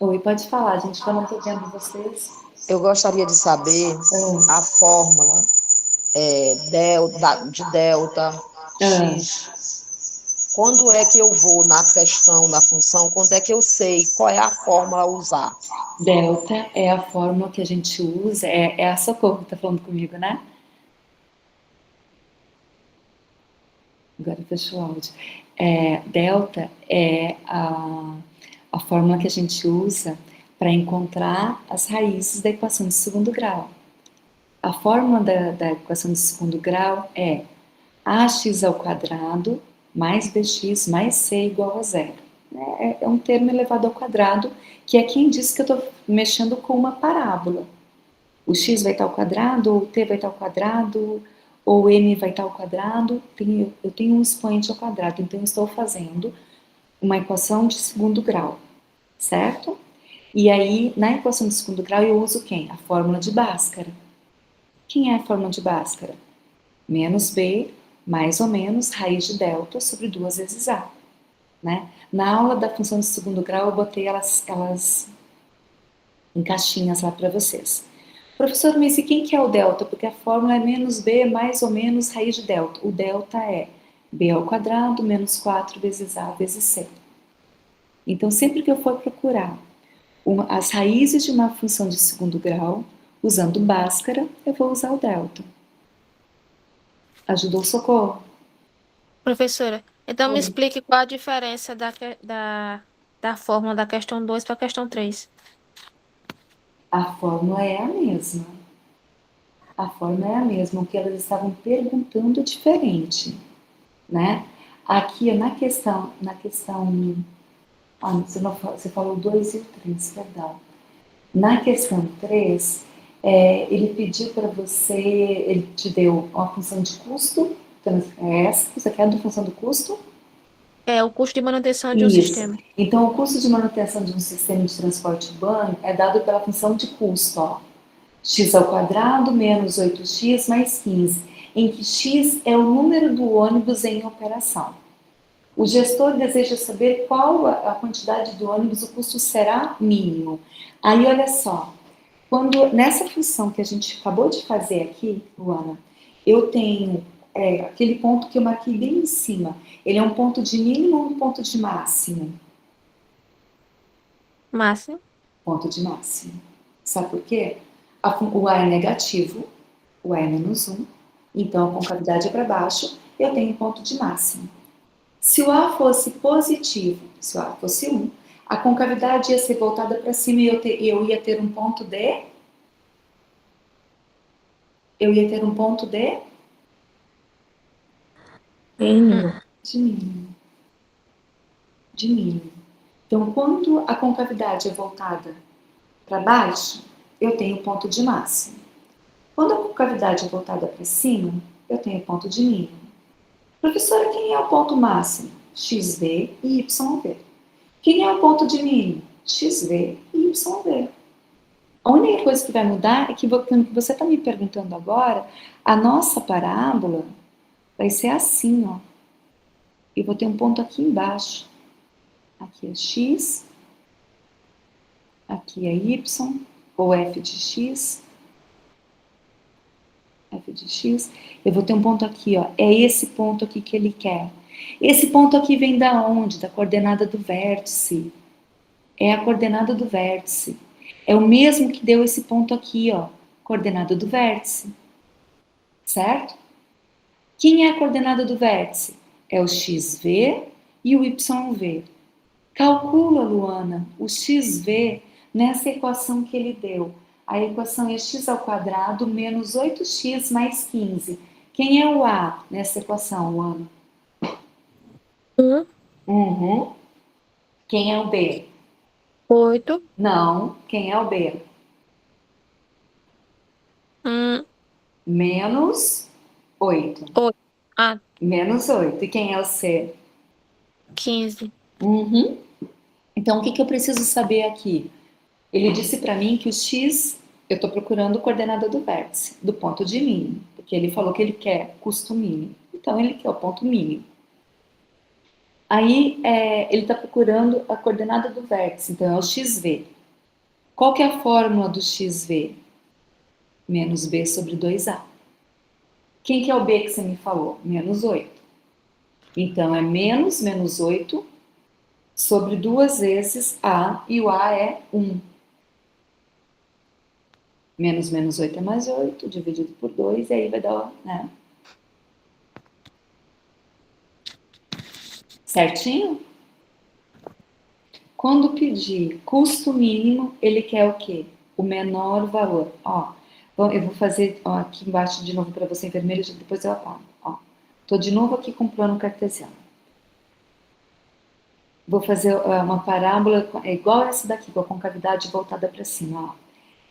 Oi, pode falar, gente, que eu não estou vendo vocês. Eu gostaria de saber Ah, a fórmula de delta, ah, x. Quando é que eu vou na questão da função? Quando é que eu sei qual é a fórmula a usar? delta é a fórmula que a gente usa, é a Socorro que está falando comigo, né? Agora fechou o áudio. Delta é a fórmula que a gente usa para encontrar as raízes da equação de segundo grau. A fórmula da equação de segundo grau é ax ao quadrado mais bx mais c igual a zero. É um termo elevado ao quadrado, que é quem diz que eu estou mexendo com uma parábola. O x vai estar ao quadrado, ou o t vai estar ao quadrado, ou m vai estar ao quadrado. Eu tenho um expoente ao quadrado, então eu estou fazendo uma equação de segundo grau, certo? E aí, na equação de segundo grau, eu uso quem? A fórmula de Bhaskara. Quem é a fórmula de Bhaskara? Menos b, mais ou menos, raiz de delta sobre 2 vezes a. Né? Na aula da função de segundo grau, eu botei elas em caixinhas lá para vocês. Professor, mas e quem que é o delta? Porque a fórmula é menos b mais ou menos raiz de delta. O delta é b ao quadrado menos 4 vezes a vezes c. Então, sempre que eu for procurar as raízes de uma função de segundo grau, usando Bhaskara, eu vou usar o delta. Ajudou, Socorro? Professora, então me Oi. explique qual a diferença da fórmula da questão 2 para a questão 3. A fórmula é a mesma. A fórmula é a mesma, o que elas estavam perguntando diferente, né? Aqui você falou 2 e o 3, perdão. Na questão 3, ele pediu para você, ele te deu uma função de custo, então, é essa que você quer da função do custo? É o custo de manutenção de um Isso. sistema. Então, o custo de manutenção de um sistema de transporte urbano é dado pela função de custo, ó. X ao quadrado menos 8x mais 15, em que x é o número do ônibus em operação. O gestor deseja saber qual a quantidade do ônibus, o custo será mínimo. Aí, olha só, nessa função que a gente acabou de fazer aqui, Luana, eu tenho aquele ponto que eu marquei bem em cima. Ele é um ponto de mínimo ou um ponto de máximo? Máximo. Ponto de máximo. Sabe por quê? O A é negativo, o A é menos 1, então a concavidade é para baixo, eu tenho ponto de máximo. Se o A fosse positivo, se o A fosse 1, a concavidade ia ser voltada para cima e eu ia ter um ponto de... Eu ia ter um ponto de Mínimo. mínimo. De mínimo. Então, quando a concavidade é voltada para baixo, eu tenho ponto de máximo. Quando a concavidade é voltada para cima, eu tenho ponto de mínimo. Professora, quem é o ponto máximo? XV e YV. Quem é o ponto de mínimo? XV e YV. A única coisa que vai mudar é que você está me perguntando agora, a nossa parábola vai ser assim, ó. Eu vou ter um ponto aqui embaixo. Aqui é X, aqui é Y, ou F de X. F de X. Eu vou ter um ponto aqui, ó. É esse ponto aqui que ele quer. Esse ponto aqui vem da onde? Da coordenada do vértice. É a coordenada do vértice. É o mesmo que deu esse ponto aqui, ó. Coordenada do vértice. Certo? Quem é a coordenada do vértice? É o XV e o YV. Calcula, Luana, o XV nessa equação que ele deu. A equação é x ao quadrado menos 8x mais 15. Quem é o A nessa equação, Luana? 1, Uhum. Quem é o B? 8, Não. Quem é o B? Menos 8. 8. Ah, Menos 8. E quem é o C? 15. Uhum. Então, o que eu preciso saber aqui? Ele disse para mim que o X, eu estou procurando coordenada do vértice, do ponto de mínimo, porque ele falou que ele quer custo mínimo. Então, ele quer o ponto mínimo. Aí ele está procurando a coordenada do vértice, então é o xv. Qual que é a fórmula do xv? Menos b sobre 2a. Quem que é o b que você me falou? Menos 8. Então é menos 8 sobre 2 vezes a, e o a é 1. Menos 8 é mais 8, dividido por 2, e aí vai dar, né? Certinho? Quando pedir custo mínimo, ele quer o quê? O menor valor. Ó, eu vou fazer aqui embaixo de novo para você em vermelho, depois eu apago. Ó, tô de novo aqui com o plano cartesiano. Vou fazer uma parábola igual essa daqui, com a concavidade voltada para cima. Ó.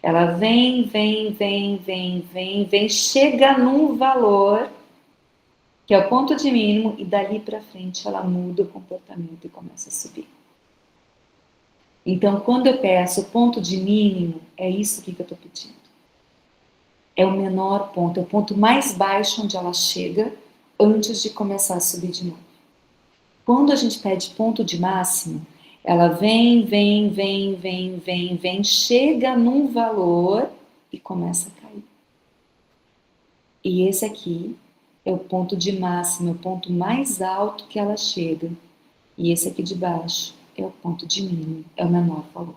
Ela vem, chega num valor que é o ponto de mínimo, e dali para frente ela muda o comportamento e começa a subir. Então, quando eu peço o ponto de mínimo, é isso que eu estou pedindo. É o menor ponto, é o ponto mais baixo onde ela chega antes de começar a subir de novo. Quando a gente pede ponto de máximo, ela vem, chega num valor e começa a cair. E esse aqui é o ponto de máximo, é o ponto mais alto que ela chega. E esse aqui de baixo é o ponto de mínimo, é o menor valor.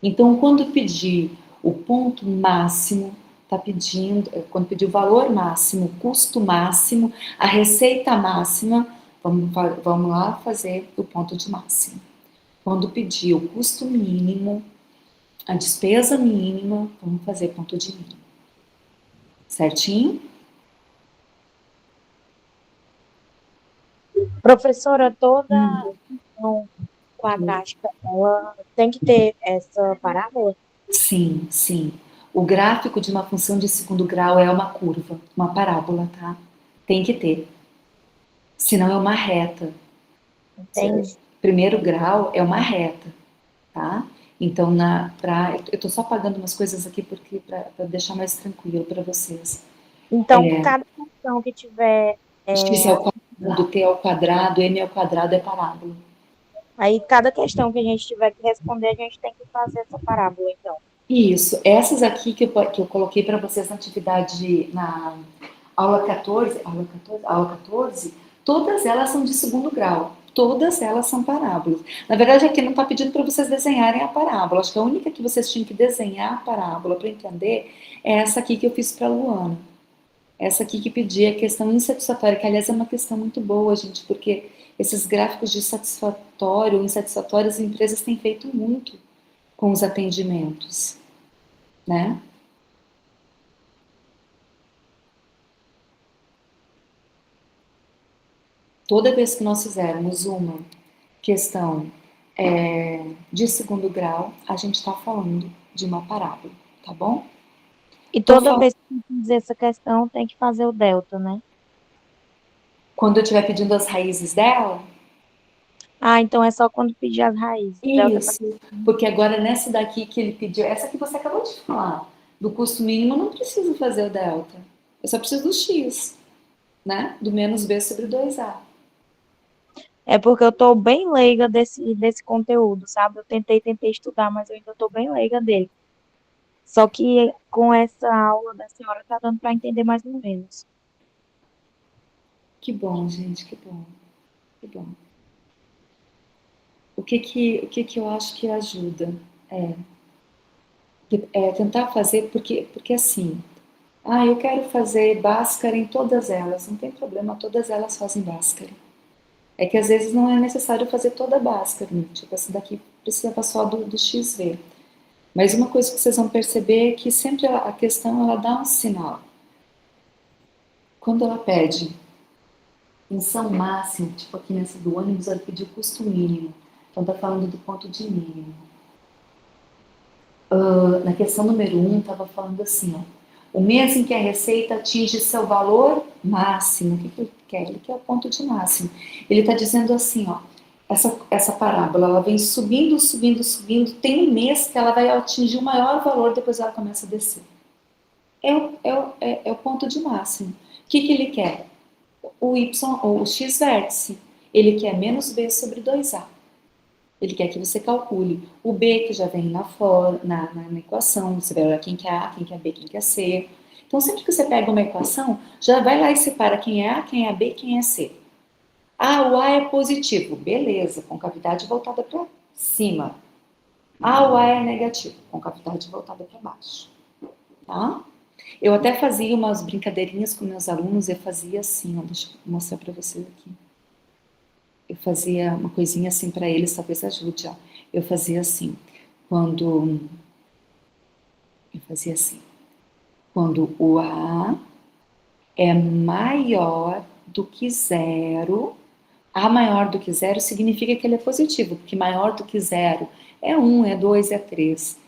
Então, quando pedir o ponto máximo, está pedindo, quando pedir o valor máximo, o custo máximo, a receita máxima, vamos lá fazer o ponto de máximo. Quando pedir o custo mínimo, a despesa mínima, vamos fazer ponto de mínimo. Certinho? Professora, toda função quadrática, ela tem que ter essa parábola? Sim, sim. O gráfico de uma função de segundo grau é uma curva, uma parábola, tá? Tem que ter. Senão é uma reta. Entendi. Primeiro grau é uma reta, tá? Então, eu tô só apagando umas coisas aqui porque para deixar mais tranquilo para vocês. Então, cada função que tiver... X ao quadrado, T ao quadrado, M ao quadrado é parábola. Aí, cada questão que a gente tiver que responder, a gente tem que fazer essa parábola, então. Isso. Essas aqui que eu coloquei para vocês na atividade, na aula 14, aula 14, todas elas são de segundo grau. Todas elas são parábolas. Na verdade, aqui não está pedindo para vocês desenharem a parábola. Acho que a única que vocês tinham que desenhar a parábola para entender é essa aqui que eu fiz para a Luana. Essa aqui que pedia a questão insatisfatória, que aliás é uma questão muito boa, gente, porque esses gráficos de satisfatório ou insatisfatório, as empresas têm feito muito com os atendimentos, né? Toda vez que nós fizermos uma questão de segundo grau, a gente está falando de uma parábola, tá bom? E toda vez que fazer essa questão, tem que fazer o delta, né? Quando eu estiver pedindo as raízes dela? Ah, então é só quando pedir as raízes. Isso, porque agora nessa daqui que ele pediu, essa que você acabou de falar, do custo mínimo, eu não preciso fazer o delta. Eu só preciso do x, né? Do menos b sobre 2a. É porque eu tô bem leiga desse conteúdo, sabe? Eu tentei estudar, mas eu ainda tô bem leiga dele. Só que com essa aula da senhora tá dando para entender mais ou menos. Que bom, gente, que bom. Que bom. O que eu acho que ajuda é tentar fazer, porque assim, eu quero fazer Bhaskara em todas elas, não tem problema, todas elas fazem Bhaskara. É que às vezes não é necessário fazer toda a Bhaskara, né? Tipo, essa daqui precisava só do XV. Mas uma coisa que vocês vão perceber é que sempre a questão, ela dá um sinal. Quando ela pede função máxima, tipo aqui nessa do ônibus, ela pediu custo mínimo. Então está falando do ponto de mínimo. Na questão número 1, estava falando assim, ó, o mês em que a receita atinge seu valor máximo. O que ele quer? Ele quer o ponto de máximo. Ele está dizendo assim, ó, essa parábola, ela vem subindo, tem um mês que ela vai atingir o maior valor, depois ela começa a descer. É o ponto de máximo. O que ele quer? O Y ou o X vértice. Ele quer menos b sobre 2a. Ele quer que você calcule o b que já vem lá fora, na equação. Você vai olhar quem que é a, quem que é b, quem que é c. Então, sempre que você pega uma equação, já vai lá e separa quem é a, quem é b, quem é c. Ah, o a é positivo. Beleza, concavidade voltada para cima. Ah, o a é negativo, concavidade voltada para baixo. Tá? Eu até fazia umas brincadeirinhas com meus alunos, eu fazia assim, ó, deixa eu mostrar para vocês aqui. Eu fazia uma coisinha assim para eles, talvez ajude, ó. Eu fazia assim, quando o A é maior do que zero, A maior do que zero significa que ele é positivo, porque maior do que zero é 1, é 2, é 3.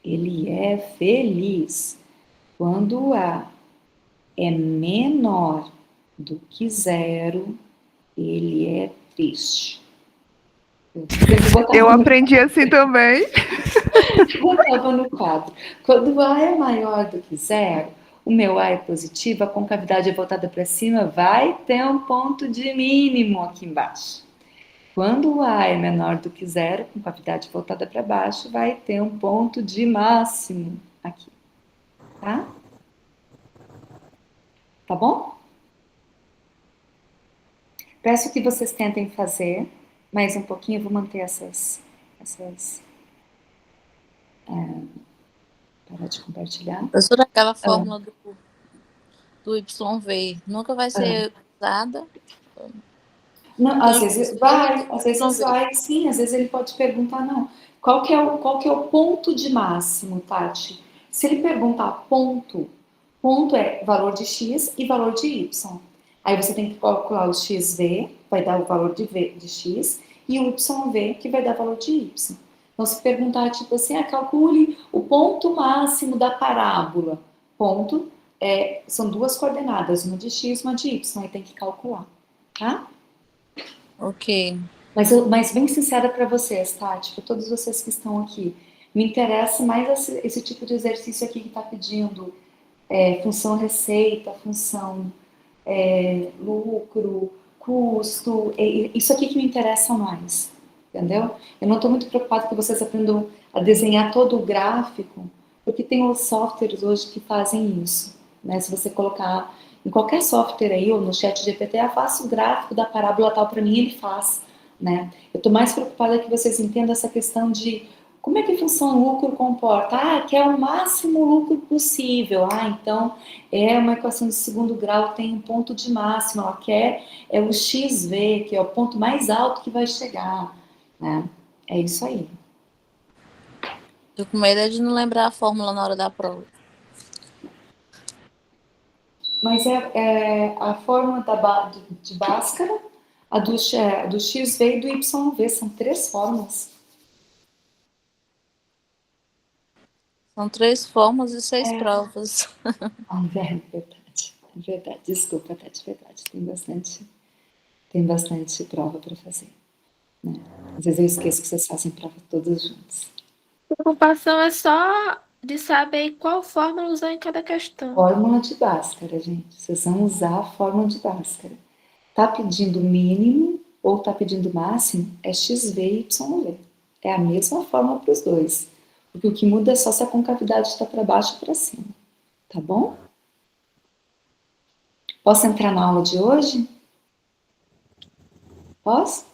Ele é feliz. Quando o A é menor do que zero, ele é triste. Eu aprendi assim também. Botava no quadro. Quando o A é maior do que zero, o meu A é positivo, a concavidade é voltada para cima, vai ter um ponto de mínimo aqui embaixo. Quando o A é menor do que zero, concavidade voltada para baixo, vai ter um ponto de máximo aqui. Tá? Tá bom? Peço que vocês tentem fazer mais um pouquinho, eu vou manter essas parar de compartilhar. Professora, aquela fórmula do YV nunca vai ser usada? Não, Então, às vezes vai, sim, às vezes ele pode perguntar, não. Qual que é o ponto de máximo, Tati? Se ele perguntar ponto, ponto é valor de x e valor de y. Aí você tem que calcular o xv, vai dar o valor de x, e o yv, que vai dar o valor de y. Então, se perguntar, tipo assim, calcule o ponto máximo da parábola. Ponto são duas coordenadas, uma de x e uma de y, aí tem que calcular, tá? Ok. Mas bem sincera para vocês, Tati, para todos vocês que estão aqui, me interessa mais esse tipo de exercício aqui que está pedindo função receita, função lucro, custo, isso aqui que me interessa mais, entendeu? Eu não estou muito preocupada que vocês aprendam a desenhar todo o gráfico, porque tem os softwares hoje que fazem isso, né? Se você colocar em qualquer software aí, ou no chat GPT, faça o gráfico da parábola tal para mim, ele faz, né? Eu estou mais preocupada que vocês entendam essa questão de como é que funciona o lucro comporta? Quer o máximo lucro possível. Então, é uma equação de segundo grau, tem um ponto de máximo. Ela quer o XV, que é o ponto mais alto que vai chegar. Né? É isso aí. Tô com medo de não lembrar a fórmula na hora da prova. Mas a fórmula de Bhaskara, a do XV e do YV. São 3 fórmulas. São 3 formas e 6 provas. É verdade. Desculpa, Tati, verdade. Tem bastante prova para fazer. Né? Às vezes eu esqueço que vocês fazem prova todos juntos. A preocupação é só de saber qual fórmula usar em cada questão. Fórmula de Bhaskara, gente. Vocês vão usar a fórmula de Bhaskara. Tá pedindo mínimo ou tá pedindo máximo, é XV e YV. É a mesma fórmula para os dois. Porque o que muda é só se a concavidade está para baixo ou para cima. Tá bom? Posso entrar na aula de hoje? Posso?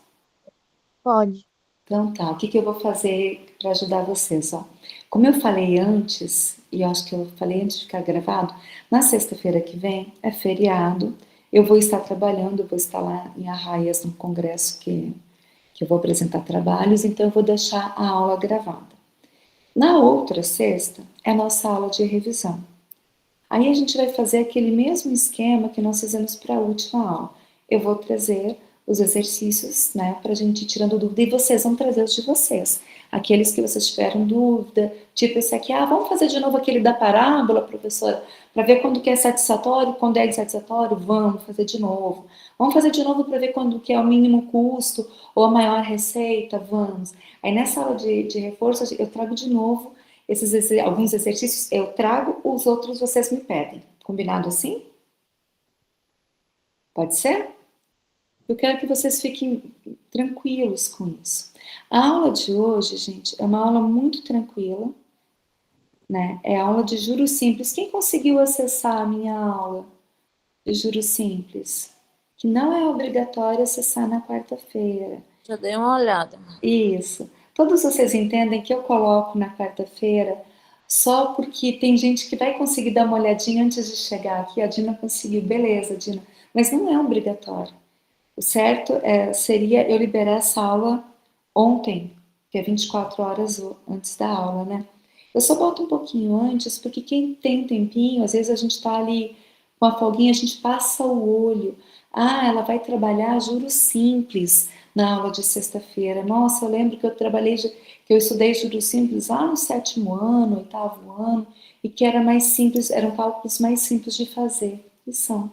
Pode. Então tá, o que eu vou fazer para ajudar vocês? Ó? Como eu falei antes, e eu acho que eu falei antes de ficar gravado, na sexta-feira que vem é feriado, eu vou estar trabalhando, eu vou estar lá em Arraias, no congresso que eu vou apresentar trabalhos, então eu vou deixar a aula gravada. Na outra sexta é a nossa aula de revisão. Aí a gente vai fazer aquele mesmo esquema que nós fizemos para a última aula. Eu vou trazer os exercícios, né, para a gente ir tirando dúvida, e vocês vão trazer os de vocês. Aqueles que vocês tiveram dúvida, tipo esse aqui, vamos fazer de novo aquele da parábola, professora, para ver quando que é satisfatório, quando é insatisfatório, vamos fazer de novo. Vamos fazer de novo para ver quando que é o mínimo custo ou a maior receita, vamos. Aí nessa aula de reforço, eu trago de novo alguns exercícios, eu trago, os outros vocês me pedem. Combinado assim? Pode ser? Eu quero que vocês fiquem tranquilos com isso. A aula de hoje, gente, é uma aula muito tranquila, né? É a aula de juros simples. Quem conseguiu acessar a minha aula de juros simples? Que não é obrigatório acessar na quarta-feira. Já dei uma olhada. Isso. Todos vocês entendem que eu coloco na quarta-feira só porque tem gente que vai conseguir dar uma olhadinha antes de chegar aqui. A Dina conseguiu, beleza, Dina. Mas não é obrigatório. O certo seria eu liberar essa aula ontem, que é 24 horas antes da aula, né? Eu só boto um pouquinho antes, porque quem tem um tempinho, às vezes a gente tá ali com a folguinha, a gente passa o olho. Ah, ela vai trabalhar juros simples na aula de sexta-feira. Nossa, eu lembro que que eu estudei juros simples lá no 7º ano, 8º ano, e que era mais simples, eram cálculos mais simples de fazer. E são.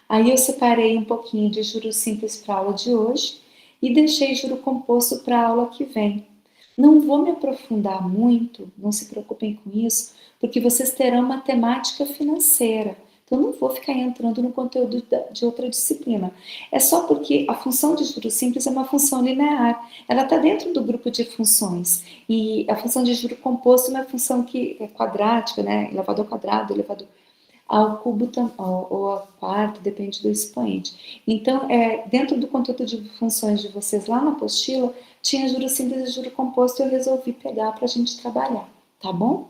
Aí eu separei um pouquinho de juros simples para a aula de hoje e deixei juro composto para a aula que vem. Não vou me aprofundar muito, não se preocupem com isso, porque vocês terão matemática financeira. Então, não vou ficar entrando no conteúdo de outra disciplina. É só porque a função de juros simples é uma função linear. Ela está dentro do grupo de funções. E a função de juro composto é uma função que é quadrática, né? Elevado ao quadrado, elevado ao cubo ou ao quarto, depende do expoente. Então, dentro do conteúdo de funções de vocês lá na apostila, tinha juro simples e juro composto e eu resolvi pegar para a gente trabalhar, tá bom?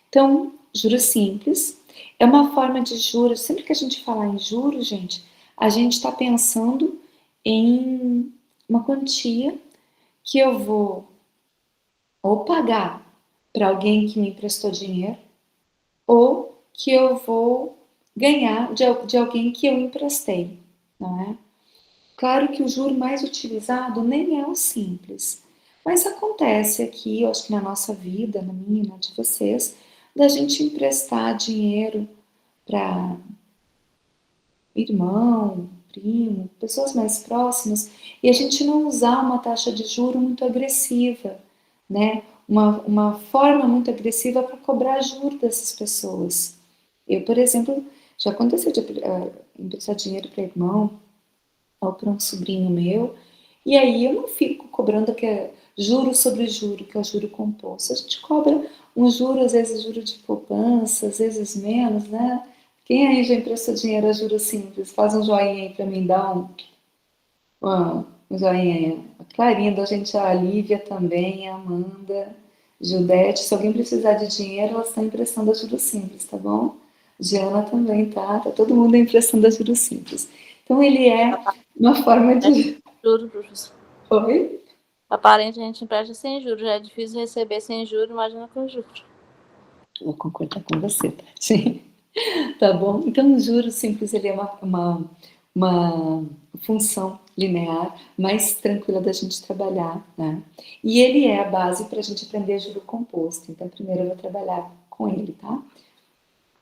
Então, juro simples é uma forma de juros. Sempre que a gente falar em juros, gente, a gente está pensando em uma quantia que eu vou ou pagar para alguém que me emprestou dinheiro, ou que eu vou ganhar de alguém que eu emprestei, não é? Claro que o juro mais utilizado nem é o simples, mas acontece aqui, eu acho que na nossa vida, na minha, na de vocês, da gente emprestar dinheiro para irmão, primo, pessoas mais próximas, e a gente não usar uma taxa de juro muito agressiva, né? Uma forma muito agressiva para cobrar juro dessas pessoas. Eu, por exemplo, já aconteceu de emprestar dinheiro para irmão ou para um sobrinho meu, e aí eu não fico cobrando que é juro sobre juro, que é o juro composto. A gente cobra um juro, às vezes juro de poupança, às vezes menos, né? Quem aí já emprestou dinheiro a juro simples? Faz um joinha aí para mim, dá um joinha. A Clarinha da gente, a Lívia também, a Amanda, Judete. Se alguém precisar de dinheiro, elas estão emprestando a juros simples, tá bom? Diana também tá todo mundo emprestando a juros simples. Então, ele é uma forma de... Juro, professor. Oi? Aparente a gente empresta sem juros, já é difícil receber sem juros, imagina com juros. Vou concordar com você, Tati. Tá bom? Então, o juros simples ele é uma função linear mais tranquila da gente trabalhar, né? E ele é a base para a gente aprender juro composto. Então, primeiro eu vou trabalhar com ele, tá?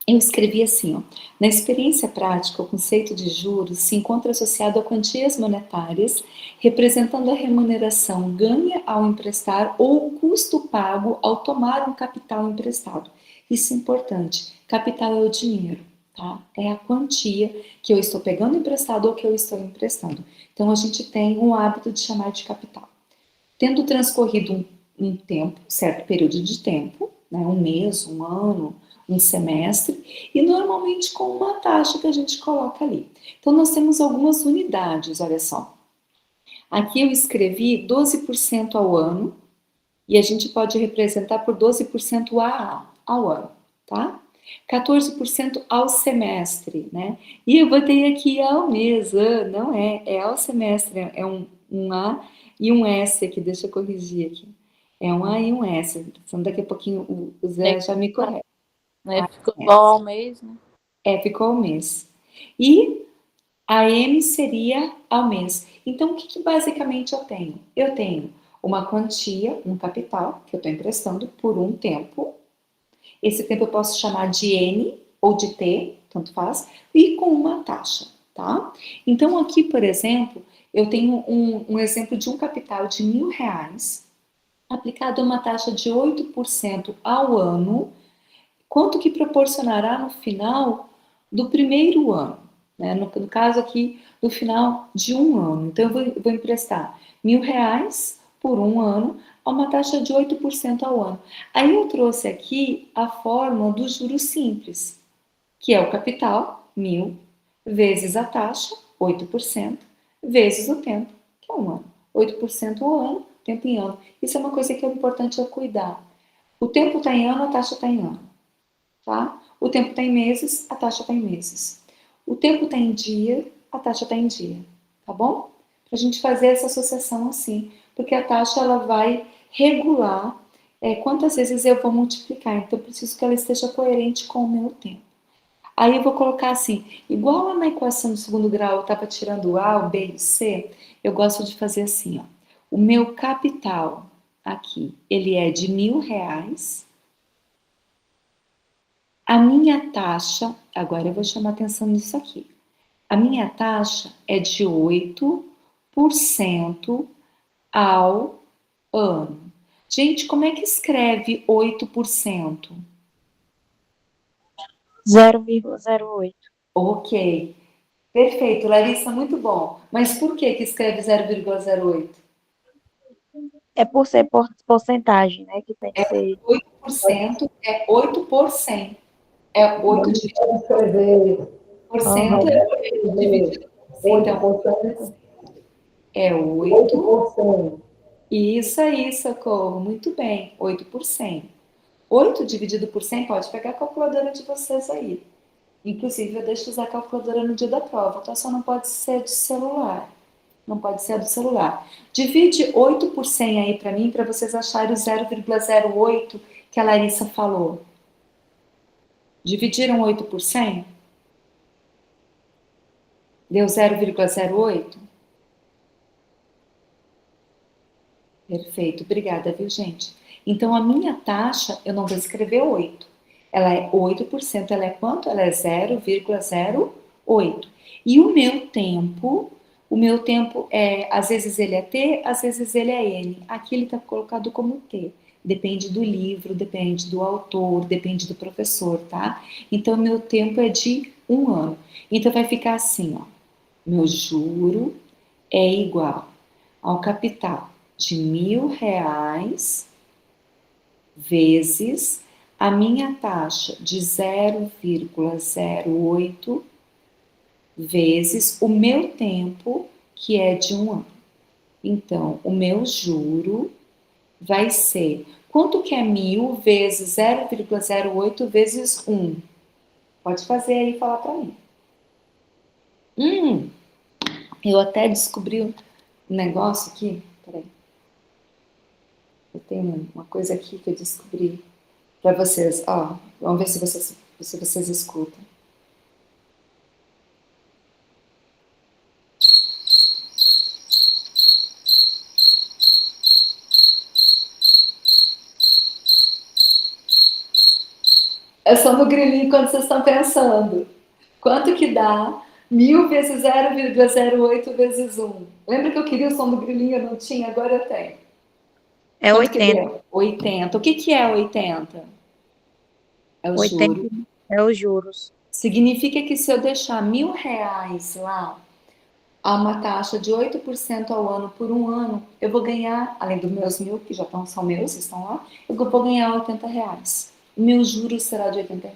Eu escrevi assim, ó, na experiência prática, o conceito de juros se encontra associado a quantias monetárias, representando a remuneração ganha ao emprestar ou o custo pago ao tomar um capital emprestado. Isso é importante. Capital é o dinheiro, tá? É a quantia que eu estou pegando emprestado ou que eu estou emprestando. Então, a gente tem o hábito de chamar de capital. Tendo transcorrido um tempo, certo período de tempo, né, um mês, um ano, um semestre, e normalmente com uma taxa que a gente coloca ali. Então, nós temos algumas unidades, olha só. Aqui eu escrevi 12% ao ano, e a gente pode representar por 12% ao ano, tá? 14% ao semestre, né? E eu botei aqui ao mês, não é ao semestre, é um A e um S aqui, deixa eu corrigir aqui. É um A e um S, então daqui a pouquinho o Zé já me corrige. Né? Ficou igual ao mês, né? Ficou ao mês. E a M seria ao mês. Então, o que basicamente eu tenho? Eu tenho uma quantia, um capital, que eu estou emprestando por um tempo. Esse tempo eu posso chamar de N ou de T, tanto faz, e com uma taxa, tá? Então, aqui, por exemplo, eu tenho um exemplo de um capital de R$1.000, aplicado a uma taxa de 8% ao ano, quanto que proporcionará no final do primeiro ano. né? No caso aqui, no final de um ano. Então, eu vou emprestar R$ 1.000 por um ano a uma taxa de 8% ao ano. Aí eu trouxe aqui a fórmula do juros simples, que é o capital, 1.000, vezes a taxa, 8%, vezes o tempo, que é um ano. 8% ao ano, tempo em ano. Isso é uma coisa que é importante eu cuidar. O tempo está em ano, a taxa está em ano. Tá? O tempo está em meses, a taxa está em meses. O tempo está em dia, a taxa está em dia. Tá bom? Para a gente fazer essa associação assim. Porque a taxa ela vai regular quantas vezes eu vou multiplicar. Então, eu preciso que ela esteja coerente com o meu tempo. Aí eu vou colocar assim, igual lá na equação do segundo grau eu estava tirando o A, o B e o C, eu gosto de fazer assim, ó. O meu capital aqui, ele é de R$ 1.000. A minha taxa, agora eu vou chamar atenção nisso aqui. A minha taxa é de 8% ao ano. Gente, como é que escreve 8%? 0,08. Ok. Perfeito, Larissa, muito bom. Mas por que escreve 0,08? É por ser porcentagem, né? Que tem que ser. 8% é 8 por 100. É 8 Mas dividido pode escrever por Aham. cento, é 8 dividido por 100. Então, 8%. é 8. 8%. Isso aí, Socorro. Muito bem. 8 por 100. 8 dividido por 100, pode pegar a calculadora de vocês aí. Inclusive, eu deixo usar a calculadora no dia da prova, tá? Só não pode ser do celular. Não pode ser a do celular. Divide 8 por 100 aí para mim, para vocês acharem o 0,08 que a Larissa falou. Dividiram 8 por 100? Deu 0,08? Perfeito, obrigada, viu, gente? Então, a minha taxa, eu não vou escrever 8. Ela é 8%, ela é quanto? Ela é 0,08. E o meu tempo às vezes ele é T, às vezes ele é N. Aqui ele está colocado como T. Depende do livro, depende do autor, depende do professor, tá? Então, meu tempo é de um ano. Então, vai ficar assim, ó. Meu juro é igual ao capital de R$ 1.000 vezes a minha taxa de 0,08 vezes o meu tempo, que é de um ano. Então, o meu juro vai ser, quanto que é 1.000 vezes 0,08 vezes 1? Pode fazer aí e falar para mim. Eu até descobri um negócio aqui, peraí. Eu tenho uma coisa aqui que eu descobri para vocês, ó. Vamos ver se vocês escutam. É só no grilinho quando vocês estão pensando. Quanto que dá 1.000 vezes 0,08 vezes 1? Lembra que eu queria o som do grilinho? Eu não tinha, agora eu tenho. É Quanto que 80. deu? 80. O que é 80? É o 80 juro. é os juros. Significa que se eu deixar R$ 1.000 lá, a uma taxa de 8% ao ano por um ano, eu vou ganhar, além dos meus 1.000, que já são meus, estão lá, eu vou ganhar R$ 80. O meu juros será de R$ 80.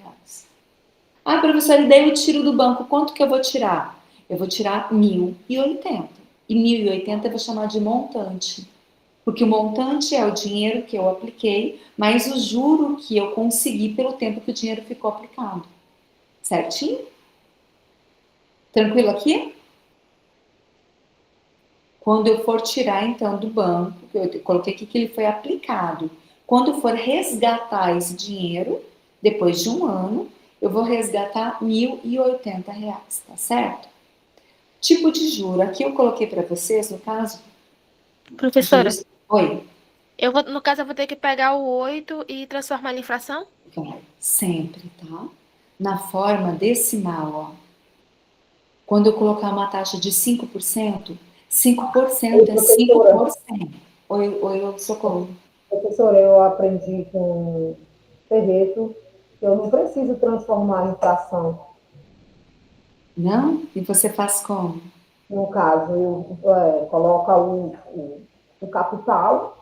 Ah, professora, e daí eu tiro do banco, quanto que eu vou tirar? Eu vou tirar 1.080. E 1.080 eu vou chamar de montante. Porque o montante é o dinheiro que eu apliquei, mais o juro que eu consegui pelo tempo que o dinheiro ficou aplicado. Certinho? Tranquilo aqui? Quando eu for tirar, então, do banco, eu coloquei aqui que ele foi aplicado. Quando eu for resgatar esse dinheiro, depois de um ano, eu vou resgatar R$ 1.080, tá certo? Tipo de juro. Aqui eu coloquei para vocês, no caso, Professora, juros. Oi. no caso, eu vou ter que pegar o 8 e transformar ele em fração? Vai, sempre, tá? Na forma decimal, ó. Quando eu colocar uma taxa de 5%, 5% Oi, é professora. 5%. Oi, Socorro. Professora, eu aprendi com o Ferreto que eu não preciso transformar em fração. Não? E você faz como? No caso, eu coloca o capital,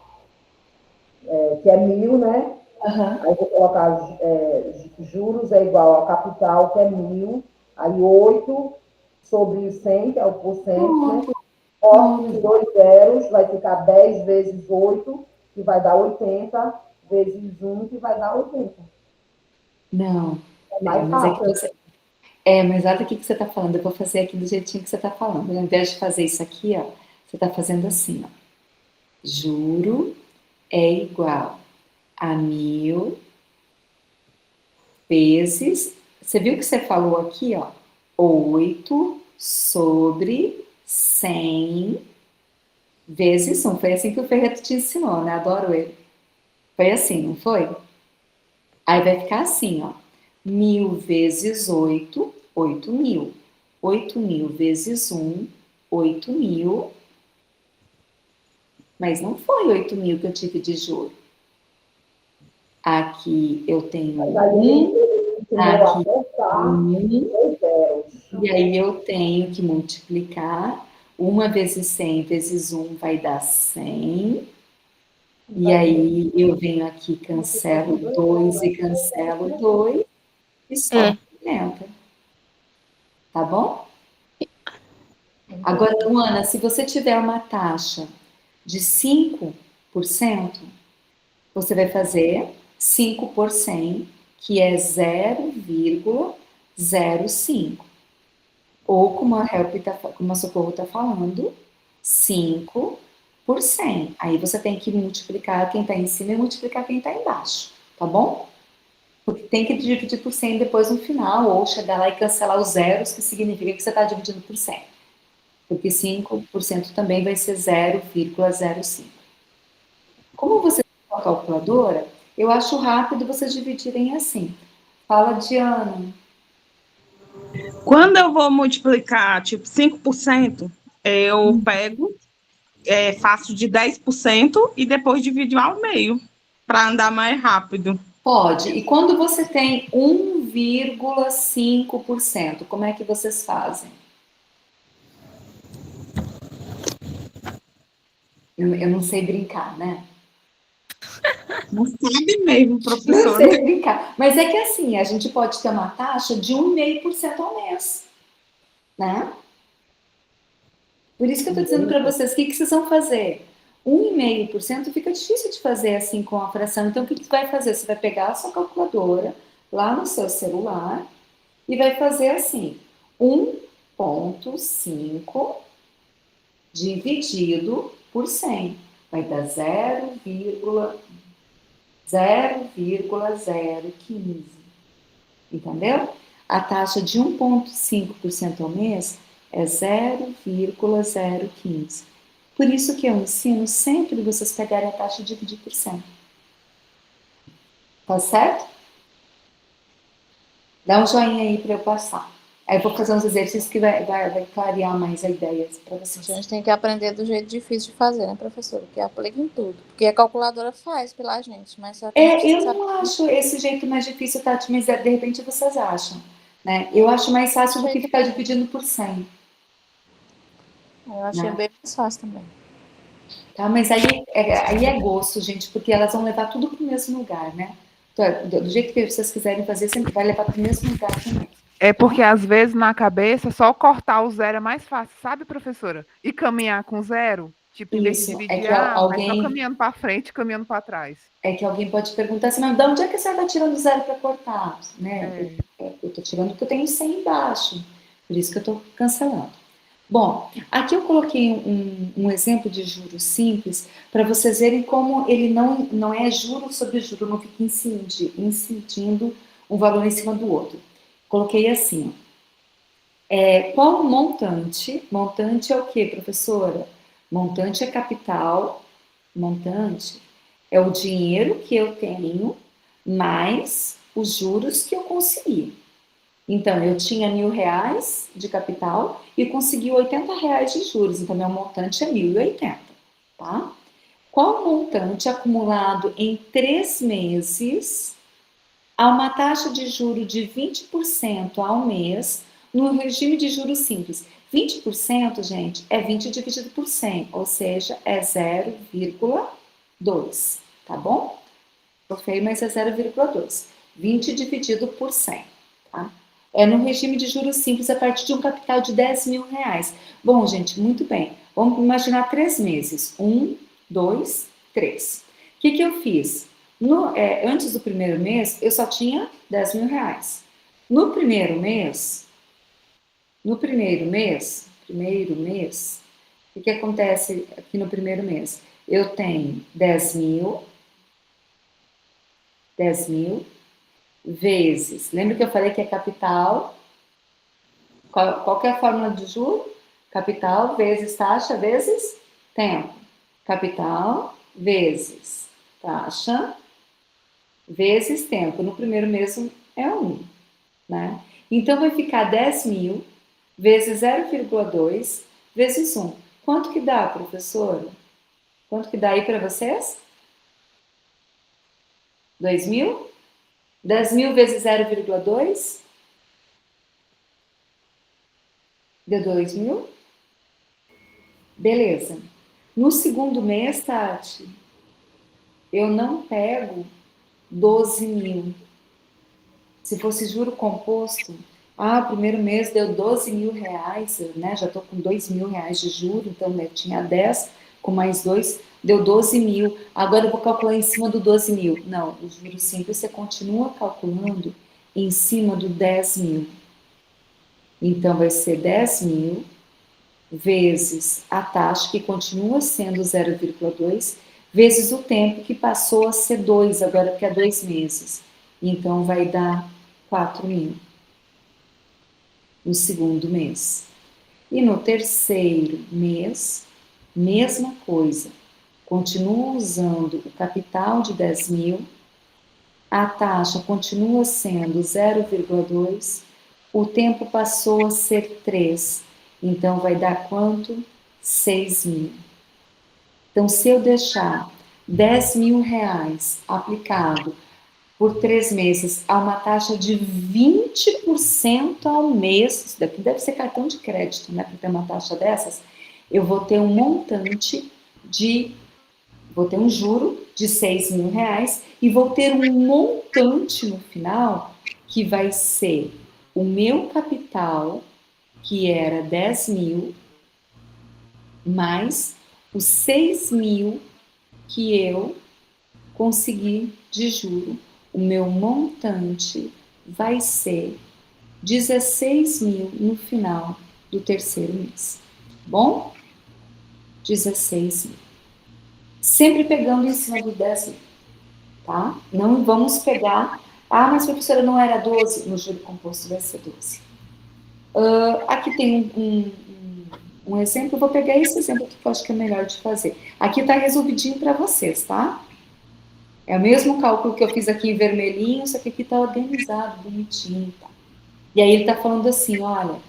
que é 1.000, né? Aham. Aí vou colocar juros é igual ao capital, que é 1.000. Aí 8 sobre 100, que é o porcento, né? Pronto, Corta pronto. em 2 zeros, vai ficar 10 vezes 8, que vai dar 80, vezes 1, que vai dar 80. Não, É não, mais mas é que fácil. você. Mas olha o que você está falando. Eu vou fazer aqui do jeitinho que você está falando. Ao invés de fazer isso aqui, ó, você está fazendo assim, ó. Juro é igual a 1.000 vezes. Você viu que você falou aqui, ó? 8 sobre 100 vezes 1. Foi assim que o Ferreto te ensinou, né? Adoro ele. Foi assim, não foi? Aí vai ficar assim, ó. 1.000 vezes 8, 8.000. 8.000 vezes 1, 8.000. Mas não foi 8.000 que eu tive de juro. Aqui eu tenho Mas aí um, ele ensinou a aqui cortar em um, 2 zeros. e aí eu tenho que multiplicar. 1 vezes 100 vezes 1 vai dar 100. E aí eu venho aqui, cancelo 2 e cancelo 2 e É. sobra 50. Tá bom? Agora, Luana, se você tiver uma taxa de 5%, você vai fazer 5 por 100, que é 0,05. Ou, como a Socorro está falando, 5 por 100. Aí você tem que multiplicar quem está em cima e multiplicar quem está embaixo, tá bom? Porque tem que dividir por 100 depois no final, ou chegar lá e cancelar os zeros, que significa que você está dividindo por 100. Porque 5% também vai ser 0,05. Como você tem uma calculadora, eu acho rápido vocês dividirem assim. Fala, Diana. Quando eu vou multiplicar, tipo, 5%, eu pego, faço de 10% e depois divido ao meio, para andar mais rápido. Pode. E quando você tem 1,5%, como é que vocês fazem? Eu não sei brincar, né? Não sabe mesmo, Não professora. sei brincar. Mas é que assim, a gente pode ter uma taxa de 1,5% ao mês, né? Por isso que eu estou dizendo para vocês, o que vocês vão fazer? 1,5% fica difícil de fazer assim com a fração. Então, o que você vai fazer? Você vai pegar a sua calculadora lá no seu celular e vai fazer assim, 1,5 dividido por 100. Vai dar 0,015. Entendeu? A taxa de 1,5% ao mês é 0,015. Por isso que eu ensino sempre vocês pegarem a taxa e dividir por 100. Tá certo? Dá um joinha aí para eu passar. Aí eu vou fazer uns exercícios que vai clarear mais a ideia para A vocês. gente tem que aprender do jeito difícil de fazer, né, professora? Que aplica em tudo. Porque a calculadora faz pela gente, mas só que a gente Eu sabe. não acho esse jeito mais difícil, Tati, mas de repente vocês acham. Né? Eu acho mais fácil do que ficar dividindo por 100. Eu achei Né? bem mais fácil também. Tá? Mas aí é gosto, gente, porque elas vão levar tudo para o mesmo lugar, né? Então, do jeito que vocês quiserem fazer, sempre vai levar para o mesmo lugar também. É porque, às vezes, na cabeça, só cortar o zero é mais fácil, sabe, professora? E caminhar com zero, tipo, em vez de Isso, dividir, vai só caminhando para frente, caminhando para trás. alguém pode perguntar assim, mas de onde é que você está tirando zero para cortar? Né? É. Eu estou tirando porque eu tenho 100 embaixo, por isso que eu estou cancelando. Bom, aqui eu coloquei um exemplo de juro simples para vocês verem como ele não é juro sobre juro, não fica incidindo um valor em cima do outro. Coloquei assim, qual o montante? Montante é o que, professora? Montante é capital, montante é o dinheiro que eu tenho mais os juros que eu consegui. Então, eu tinha R$ 1.000 de capital e consegui R$ 80 de juros. Então, meu montante é 1.080, tá? Qual o montante acumulado em 3 meses a uma taxa de juro de 20% ao mês No regime de juros simples, 20%, gente, é 20 dividido por 100, ou seja, é 0,2, tá bom? Tô feio, mas é 0,2. 20 dividido por 100, tá? É no regime de juros simples a partir de um capital de 10 mil reais. Bom, gente, muito bem. Vamos imaginar 3 meses. 1, 2, 3. O que eu fiz? Antes do primeiro mês, eu só tinha 10 mil reais. No primeiro mês, o que acontece aqui no primeiro mês? Eu tenho 10 mil vezes, lembra que eu falei que é capital? Qual que é a fórmula de juro? Capital vezes taxa vezes tempo. Capital vezes taxa vezes tempo. No primeiro mês é 1, né? Então vai ficar 10 mil vezes 0,2 vezes 1. Quanto que dá, professora? Quanto que dá aí para vocês? 2 mil? 10 mil vezes 0,2? Deu 2 mil? Beleza. No segundo mês, Tati, eu não pego 12 mil. Se fosse juro composto, o primeiro mês deu 12 mil reais, né? Já estou com 2 mil reais de juro, então eu tinha 10 com mais 2, deu 12 mil. Agora eu vou calcular em cima do 12 mil. Não, o juro simples você continua calculando em cima do 10 mil. Então vai ser 10 mil vezes a taxa, que continua sendo 0,2, vezes o tempo, que passou a ser 2, agora que é 2 meses. Então vai dar 4 mil no segundo mês. E no terceiro mês, mesma coisa. Continua usando o capital de 10 mil, a taxa continua sendo 0,2, o tempo passou a ser 3. Então vai dar quanto? 6 mil. Então, se eu deixar 10 mil reais aplicado por 3 meses a uma taxa de 20% ao mês, isso daqui deve ser cartão de crédito, né? Para ter uma taxa dessas, eu vou ter um juro de 6 mil reais e vou ter um montante no final que vai ser o meu capital, que era 10 mil, mais os 6 mil que eu consegui de juro. O meu montante vai ser 16 mil no final do terceiro mês. Bom? 16 mil. Sempre pegando em cima do 10 mil, tá? Não vamos pegar... mas professora, não era 12? No juro composto vai ser 12. Aqui tem um exemplo, eu vou pegar esse exemplo que eu acho que é melhor de fazer. Aqui está resolvidinho para vocês, tá? É o mesmo cálculo que eu fiz aqui em vermelhinho, só que aqui está organizado, bonitinho, tá? E aí ele está falando assim, olha,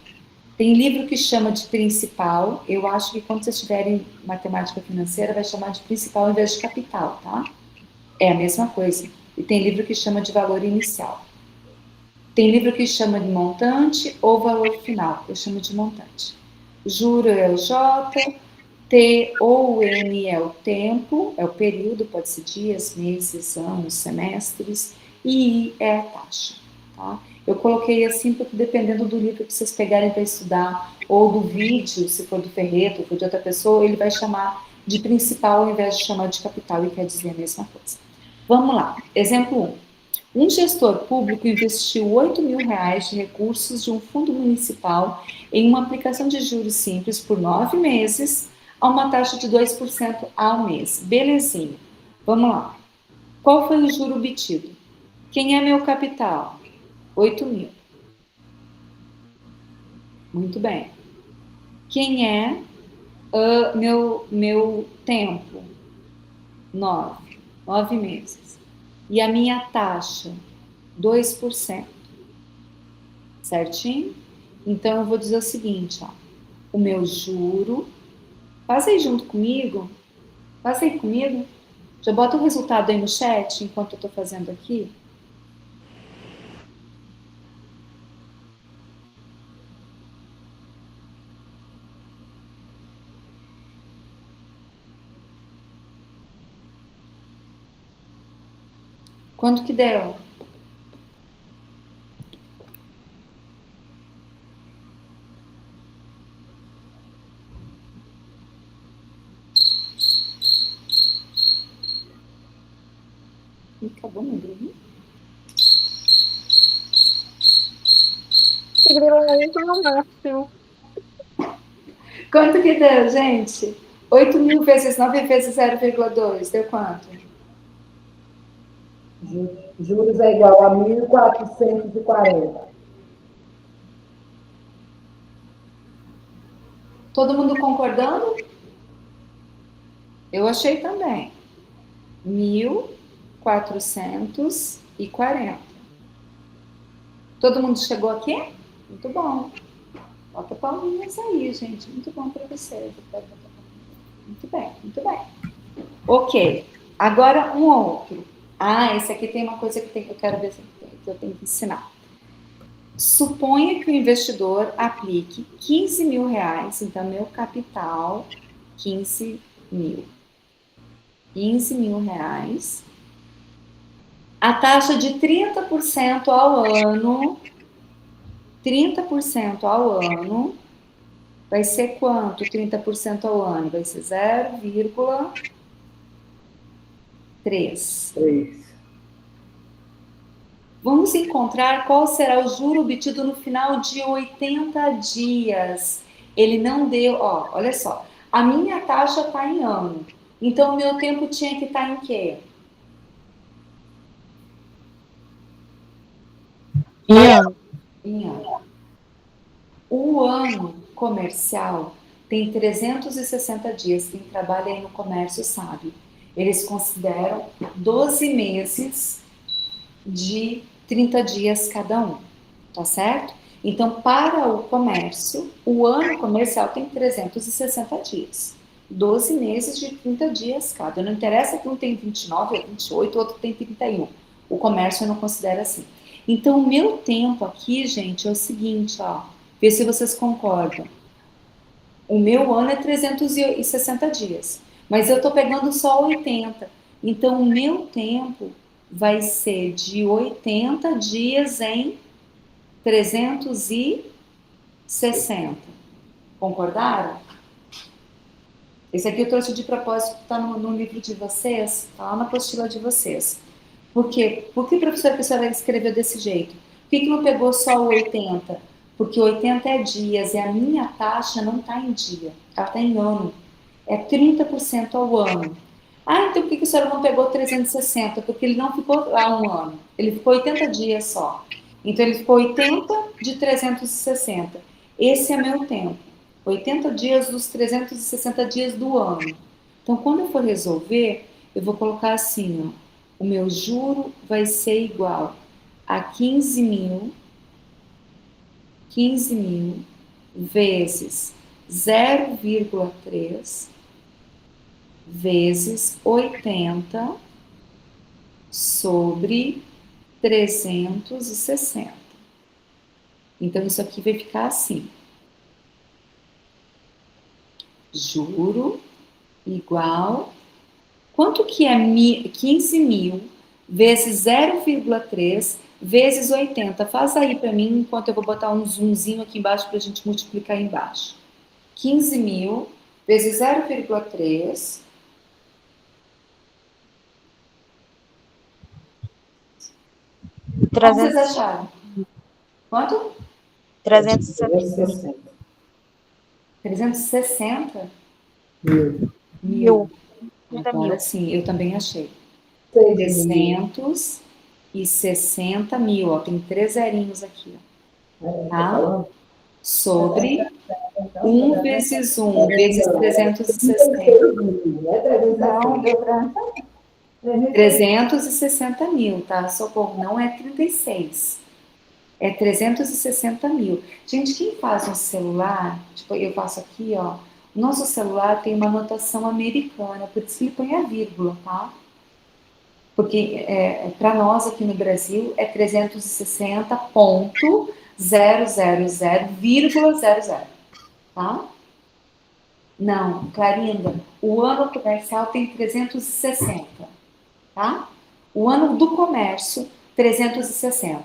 tem livro que chama de principal, eu acho que quando vocês tiverem matemática financeira, vai chamar de principal ao invés de capital, tá? É a mesma coisa. E tem livro que chama de valor inicial. Tem livro que chama de montante ou valor final, eu chamo de montante. Juro é o J, T ou N é o tempo, é o período, pode ser dias, meses, anos, semestres, e I é a taxa, tá? Eu coloquei assim porque dependendo do livro que vocês pegarem para estudar, ou do vídeo, se for do Ferreto, ou for de outra pessoa, ele vai chamar de principal ao invés de chamar de capital, e quer dizer a mesma coisa. Vamos lá, exemplo 1. Um gestor público investiu 8 mil reais de recursos de um fundo municipal em uma aplicação de juros simples por 9 meses, a uma taxa de 2% ao mês. Belezinha. Vamos lá. Qual foi o juro obtido? Quem é meu capital? 8 mil. Muito bem. Quem é meu tempo? 9. 9 meses. E a minha taxa? 2%. Certinho? Então, eu vou dizer o seguinte, ó. O meu juro... Faz aí junto comigo. Faz aí comigo. Já bota o resultado aí no chat, enquanto eu estou fazendo aqui. Quanto que deu? Acabou meu grupo. Quanto que deu, gente? 8.000 vezes 9 vezes 0,2. Deu quanto? Juros é igual a 1.440. Todo mundo concordando? Eu achei também. 1.440. Todo mundo chegou aqui? Muito bom. Bota palminhas aí, gente. Muito bom para vocês. Muito bem, muito bem. Ok. Agora um outro. Esse aqui tem uma coisa que eu quero ver se eu tenho que ensinar. Suponha que o investidor aplique 15 mil reais, então meu capital, 15 mil. 15 mil reais. A taxa de 30% ao ano, 30% ao ano, vai ser quanto 30% ao ano? Vai ser 0,3. Vamos encontrar qual será o juro obtido no final de 80 dias. Ele não deu, olha só. A minha taxa está em ano. Então, o meu tempo tinha que estar em quê? Em ano. Em ano. O ano comercial tem 360 dias. Quem trabalha aí no comércio sabe. Eles consideram 12 meses de 30 dias cada um, tá certo? Então, para o comércio, o ano comercial tem 360 dias. 12 meses de 30 dias cada. Não interessa que um tem 29 ou 28, o outro tem 31. O comércio eu não considero assim. Então, o meu tempo aqui, gente, é o seguinte, vê se vocês concordam. O meu ano é 360 dias, mas eu estou pegando só 80. Então, o meu tempo vai ser de 80 dias em 360. Concordaram? Esse aqui eu trouxe de propósito, está no livro de vocês, está lá na apostila de vocês. Por quê? Por que, professora, que a senhora escreveu desse jeito? Por que não pegou só o 80? Porque 80 é dias e a minha taxa não está em dia, ela está em ano. É 30% ao ano. Então por que a senhora não pegou 360? Porque ele não ficou lá um ano, ele ficou 80 dias só. Então ele ficou 80 de 360. Esse é meu tempo. 80 dias dos 360 dias do ano. Então, quando eu for resolver, eu vou colocar assim, o meu juro vai ser igual a 15 mil vezes 0,3 vezes 80 sobre 360. Então, isso aqui vai ficar assim. Juro igual... Quanto que é 15 mil vezes 0,3 vezes 80? Faz aí para mim, enquanto eu vou botar um zoomzinho aqui embaixo para a gente multiplicar aí embaixo. 15 mil vezes 0,3... Quanto vocês acharam? Quanto? 360. 360? Mil. Agora sim, eu também achei. 6 mil. 360 mil, tem 3 zerinhos aqui, tá? falando. Sobre 1 vezes 1 vezes 360. Não, deu pra... 360 mil, tá? Socorro, não é 36. É 360 mil. Gente, quem faz um celular, tipo, eu faço aqui, o nosso celular tem uma notação americana, por isso ele põe a vírgula, tá? Porque para nós aqui no Brasil é 360.000,00, tá? Não, Clarinda, o ano comercial tem 360, tá? O ano do comércio, 360.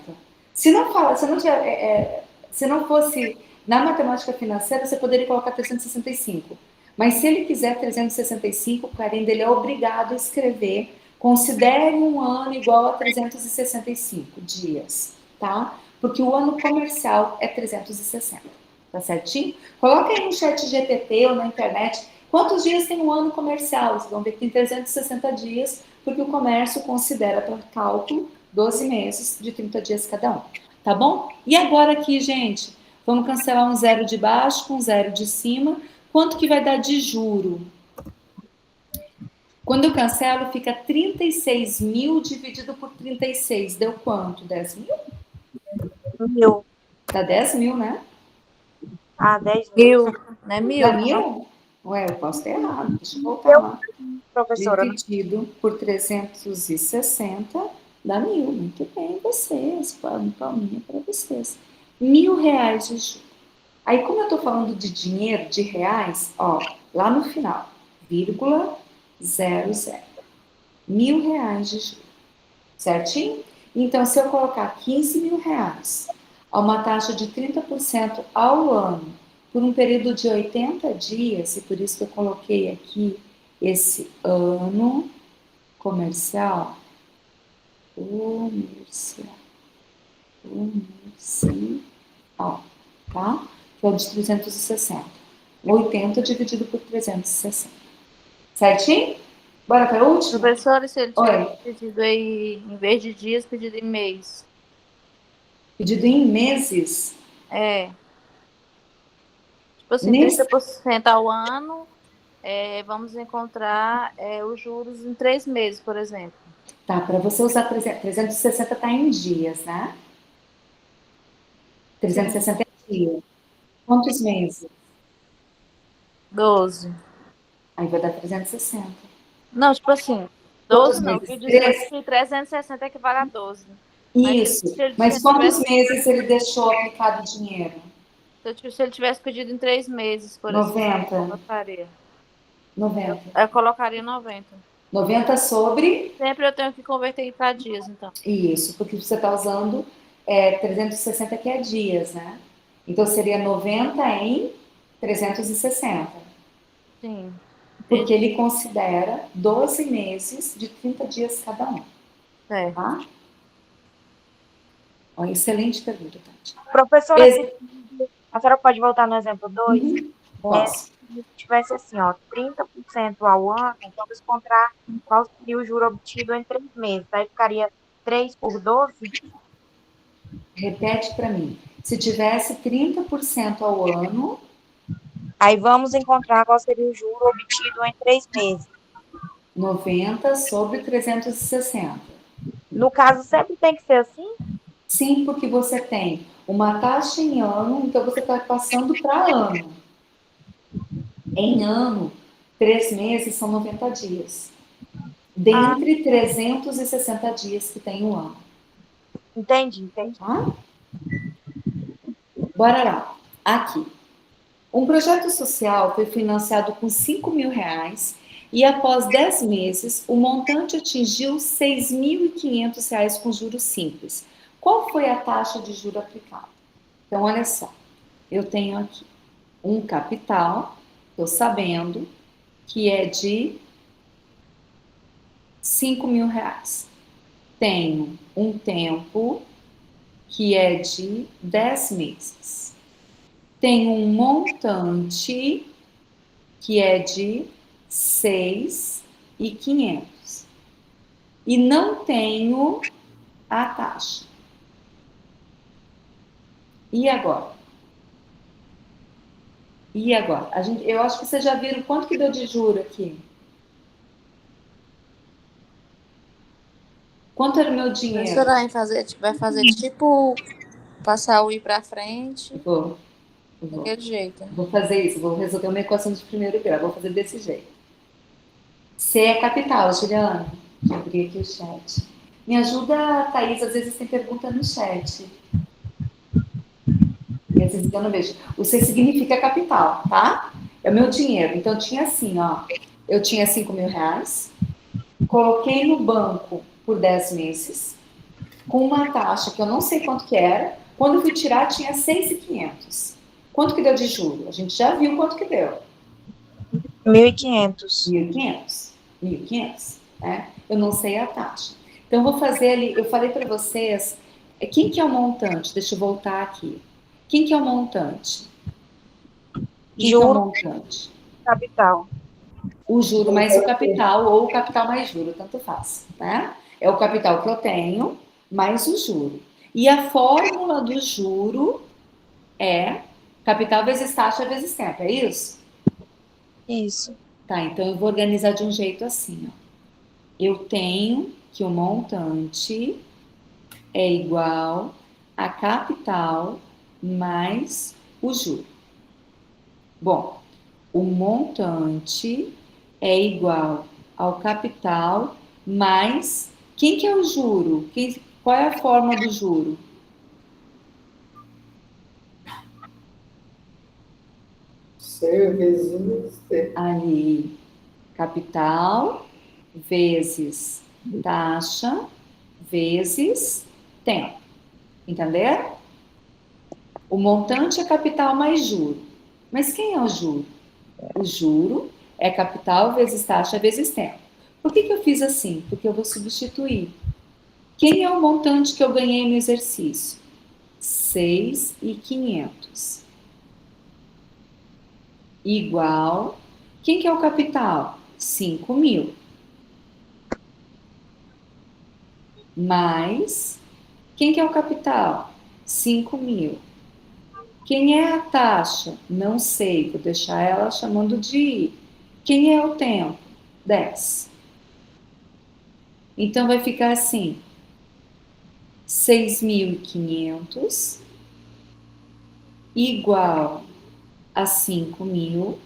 Se não fala, se não tiver, se não fosse na matemática financeira, você poderia colocar 365. Mas se ele quiser 365, o carimbo ele é obrigado a escrever: considere um ano igual a 365 dias, tá? Porque o ano comercial é 360, tá certinho? Coloca aí no chat GPT ou na internet quantos dias tem um ano comercial. Vocês vão ver que tem 360 dias, porque o comércio considera para cálculo 12 meses de 30 dias cada um, tá bom? E agora aqui, gente, vamos cancelar um zero de baixo com um zero de cima. Quanto que vai dar de juro? Quando eu cancelo, fica 36 mil dividido por 36. Deu quanto? 10 mil? Mil. Dá 10 mil, né? Ah, 10 mil. Não é mil? Dá mil? Ué, eu posso ter errado. Deixa eu voltar lá. Professora, Dividido por 360 dá 1.000. Muito bem, vocês. Palminha para vocês. R$ 1.000 de juro. Aí, como eu estou falando de dinheiro, de reais, ó, lá no final, vírgula 00. R$ 1.000 de juro. Certinho? Então, se eu colocar R$ 15.000 a uma taxa de 30% ao ano, por um período de 80 dias, e por isso que eu coloquei aqui esse ano comercial, tá? Que é o de 360. 80 dividido por 360. Certinho? Bora para a última? Professor, e se ele tiver Oi. pedido aí, em vez de dias, pedido em mês? Pedido em meses? É. Tipo assim, Mês? 30% ao ano, vamos encontrar os juros em 3 meses, por exemplo. Tá, para você usar 360 tá em dias, né? 360 é dias. Quantos meses? 12. Aí vai dar 360. Não, tipo assim, Quantos 12 não, meses? quer dizer 3? que 360 equivale a 12. Isso. Se ele Mas quantos tivesse, meses ele deixou aplicado o dinheiro? se ele tivesse pedido em 3 meses, por exemplo, 90. eu colocaria. 90. Eu colocaria 90. 90 sobre? Sempre eu tenho que converter para dias, então. Isso, porque você está usando 360 que é dias, né? Então seria 90 em 360. Sim. Porque ele considera 12 meses de 30 dias cada um. É. Tá? Ó, excelente pergunta, Tati. professora, a senhora pode voltar no exemplo 2? Uhum. Posso. Se tivesse assim, ó, 30% ao ano, vamos encontrar qual seria o juro obtido em 3 meses. Aí ficaria 3 por 12? Repete para mim. Se tivesse 30% ao ano, Aí vamos encontrar qual seria o juro obtido em 3 meses. 90 sobre 360. No caso, sempre tem que ser assim? Sim, porque você tem uma taxa em ano, então você está passando para ano. Em ano, 3 meses são 90 dias. Dentre 360 dias que tem o ano. Entendi. Tá? Bora lá. Aqui. Um projeto social foi financiado com R$ 5.000 e após 10 meses, o montante atingiu R$ 6.500 com juros simples. Qual foi a taxa de juro aplicada? Então, olha só. Eu tenho aqui um capital, estou sabendo que é de R$ 5.000. Tenho um tempo que é de 10 meses. Tenho um montante que é de 6.500. E não tenho a taxa. E agora? Eu acho que vocês já viram quanto que deu de juro aqui. Quanto era o meu dinheiro? Vai fazer tipo passar o i para frente. Vou. Daquele jeito. Vou fazer isso, vou resolver uma equação de primeiro grau, vou fazer desse jeito. C é capital, Juliana. Deixa eu abrir aqui o chat. Me ajuda, Thaís, às vezes tem pergunta no chat. E às vezes eu não vejo. O C significa capital, tá? É o meu dinheiro. Então tinha assim, ó. Eu tinha R$ 5.000, coloquei no banco por 10 meses, com uma taxa que eu não sei quanto que era. Quando eu fui tirar, tinha 6.500. Quanto que deu de juro? A gente já viu quanto que deu. 1.500. 1.500. 1.500, né? Eu não sei a taxa. Então, eu vou fazer ali, eu falei para vocês, quem que é o montante? Deixa eu voltar aqui. Quem que é o montante? Quem que é o Juro montante? capital. O juro mais o capital, ou o capital mais juro, tanto faz, né? É o capital que eu tenho, mais o juro. E a fórmula do juro é capital vezes taxa vezes tempo, é isso? Isso. Tá, então eu vou organizar de um jeito assim, ó. Eu tenho que o montante é igual a capital mais o juro. Bom, o montante é igual ao capital mais... Quem que é o juro? Qual é a forma do juro? C vezes C. Ali, capital vezes taxa vezes tempo. Entenderam? O montante é capital mais juro. Mas quem é o juro? O juro é capital vezes taxa vezes tempo. Por que eu fiz assim? Porque eu vou substituir. Quem é o montante que eu ganhei no exercício? 6.500. Igual. Quem que é o capital? 5.000. Mais. Quem que é o capital? 5.000. Quem é a taxa? Não sei, vou deixar ela chamando de I. Quem é o tempo? 10. Então, vai ficar assim, 6.500 igual a 5.000.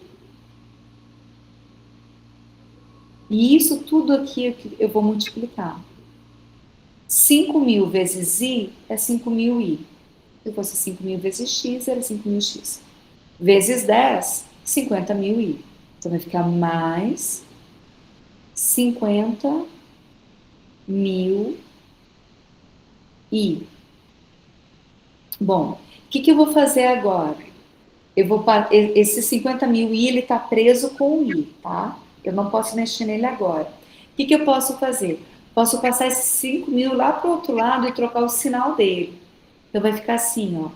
E isso tudo aqui eu vou multiplicar. 5.000 vezes I é 5.000I. Se fosse 5.000 vezes X, era 5.000X. Vezes 10, 50.000I. Então, vai ficar mais 50.000I. Bom, o que eu vou fazer agora? Esse 50.000I, ele está preso com o I, tá? Eu não posso mexer nele agora. O que eu posso fazer? Posso passar esses 5.000 lá para o outro lado e trocar o sinal dele. Então, vai ficar assim, ó.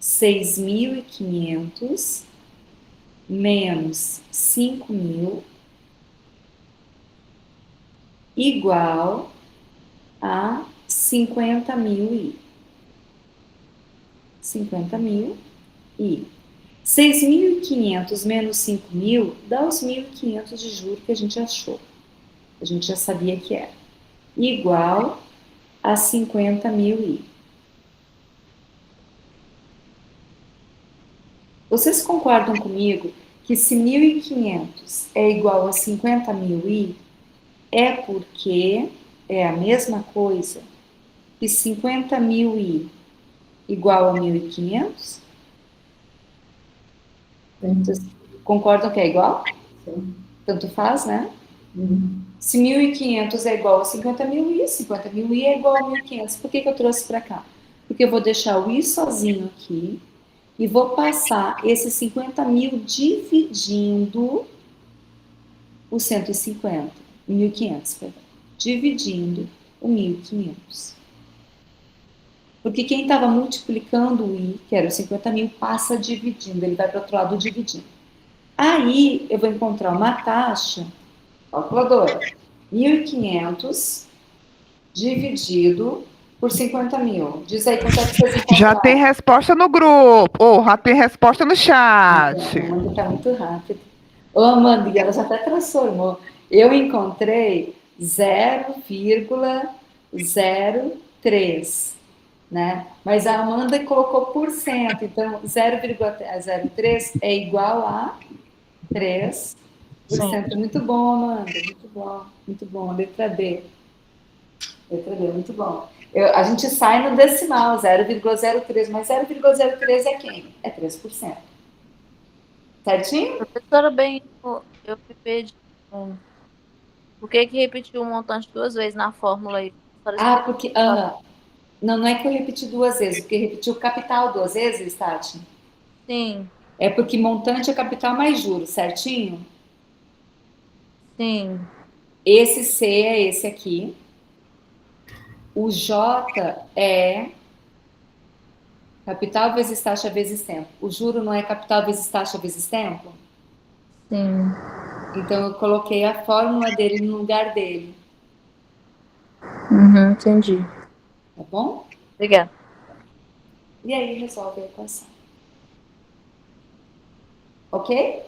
6.500 menos 5.000 igual a 50.000I. 50.000I. 6.500 menos 5.000 dá os 1.500 de juro que a gente achou. A gente já sabia que era. Igual a 50.000I. Vocês concordam comigo que se 1.500 é igual a 50.000I, é porque é a mesma coisa que 50.000I igual a 1.500? Vocês concordam que é igual? Sim. Tanto faz, né? Uhum. Se 1.500 é igual a 50.000I, 50.000I é igual a 1.500. Por que eu trouxe para cá? Porque eu vou deixar o I sozinho aqui e vou passar esses 50.000 dividindo o 150, 1.500, perdão. Dividindo o 1.500. Porque quem estava multiplicando o I, que era os 50.000, passa dividindo, ele vai para o outro lado dividindo. Aí eu vou encontrar uma taxa, calculadora, 1.500 dividido por 50.000. Diz aí quanto é que vocês encontraram. Já tem resposta no grupo, já tem resposta no chat. A Amanda está muito rápida. Ô, Amanda, ela já até transformou. Eu encontrei 0,03, né? Mas a Amanda colocou por cento, então 0,03 é igual a 3%. Sim. Muito bom, Amanda, muito bom, muito bom. Letra D. Letra D, muito bom. A gente sai no decimal, 0,03, mas 0,03 é quem? É 3%. Certinho? Professora, bem, eu me perdi Por que que repetiu o montante 2 vezes na fórmula aí? Só Ah, explica. porque. Não, não é que eu repeti 2 vezes, porque repeti o capital 2 vezes, Tati. Sim, É porque montante é capital mais juros, certinho? sim. Esse C é esse aqui. O J é capital vezes taxa vezes tempo. O juro não é capital vezes taxa vezes tempo? Sim. Então eu coloquei a fórmula dele no lugar dele, Uhum, entendi. tá bom? Obrigada. E aí resolve a equação. Ok?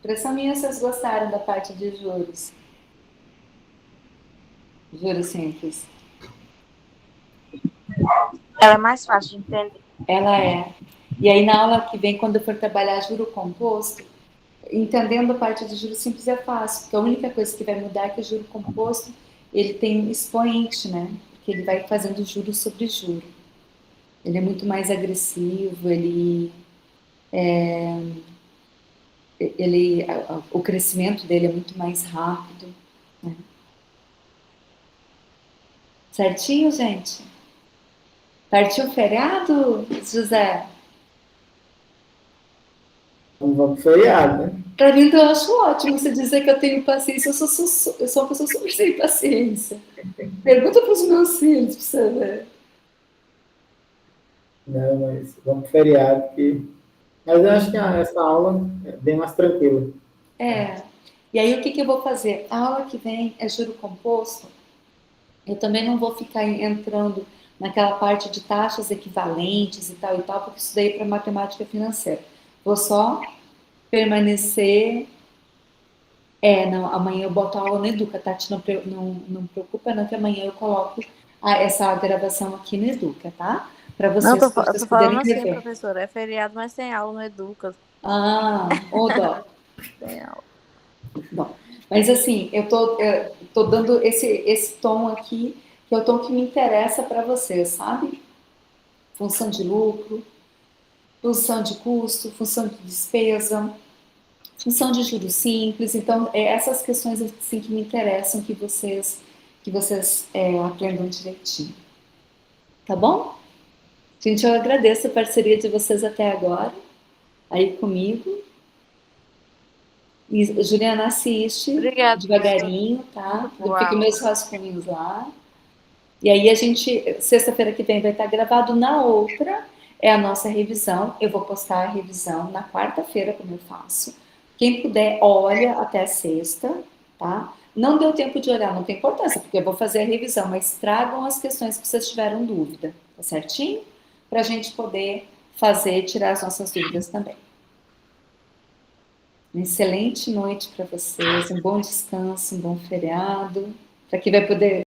Impressão minha, vocês gostaram da parte de juros. Juros simples. Ela é mais fácil de entender. Ela é. E aí na aula que vem, quando eu for trabalhar juro composto, entendendo a parte de juros simples é fácil, porque a única coisa que vai mudar é que o juro composto, ele tem um expoente, né? Porque ele vai fazendo juros sobre juro. Ele é muito mais agressivo, o crescimento dele é muito mais rápido, né? Certinho, gente? Partiu o feriado, José? Vamos pro feriado, né? Para mim, eu acho ótimo você dizer que eu tenho paciência. Eu sou uma pessoa super sem paciência. Pergunta para os meus filhos para você ver. Não, mas vamos pro feriado. Mas eu acho que essa aula é bem mais tranquila. É. E aí, o que eu vou fazer? A aula que vem é juro composto. Eu também não vou ficar entrando naquela parte de taxas equivalentes e tal, porque isso daí é para matemática financeira. Vou só permanecer. Não, amanhã eu boto a aula no Educa, Tati, não preocupa não, que amanhã eu coloco essa gravação aqui no Educa, tá? Para Não, vocês, para eu vocês tô falando poderem assim, rever. professora. É feriado, mas tem aula no Educa. Ô dó. Tem aula. Bom, mas assim, eu tô dando esse tom aqui, que é o tom que me interessa para vocês, sabe? Função de lucro, função de custo, função de despesa, função de juros simples. Então, essas questões assim que me interessam que vocês aprendam direitinho. Tá bom? Gente, eu agradeço a parceria de vocês até agora, aí comigo. E Juliana, assiste Obrigada, professora. devagarinho, tá? Muito Eu boa fico aula. meus rascunhos lá. E aí a gente, sexta-feira que vem vai estar gravado, na outra é a nossa revisão. Eu vou postar a revisão na quarta-feira, como eu faço. Quem puder, olha até a sexta, tá? Não deu tempo de olhar, não tem importância, porque eu vou fazer a revisão, mas tragam as questões que vocês tiveram dúvida, tá certinho? Para a gente poder fazer, tirar as nossas dúvidas também. Uma excelente noite para vocês, um bom descanso, um bom feriado. Para quem vai poder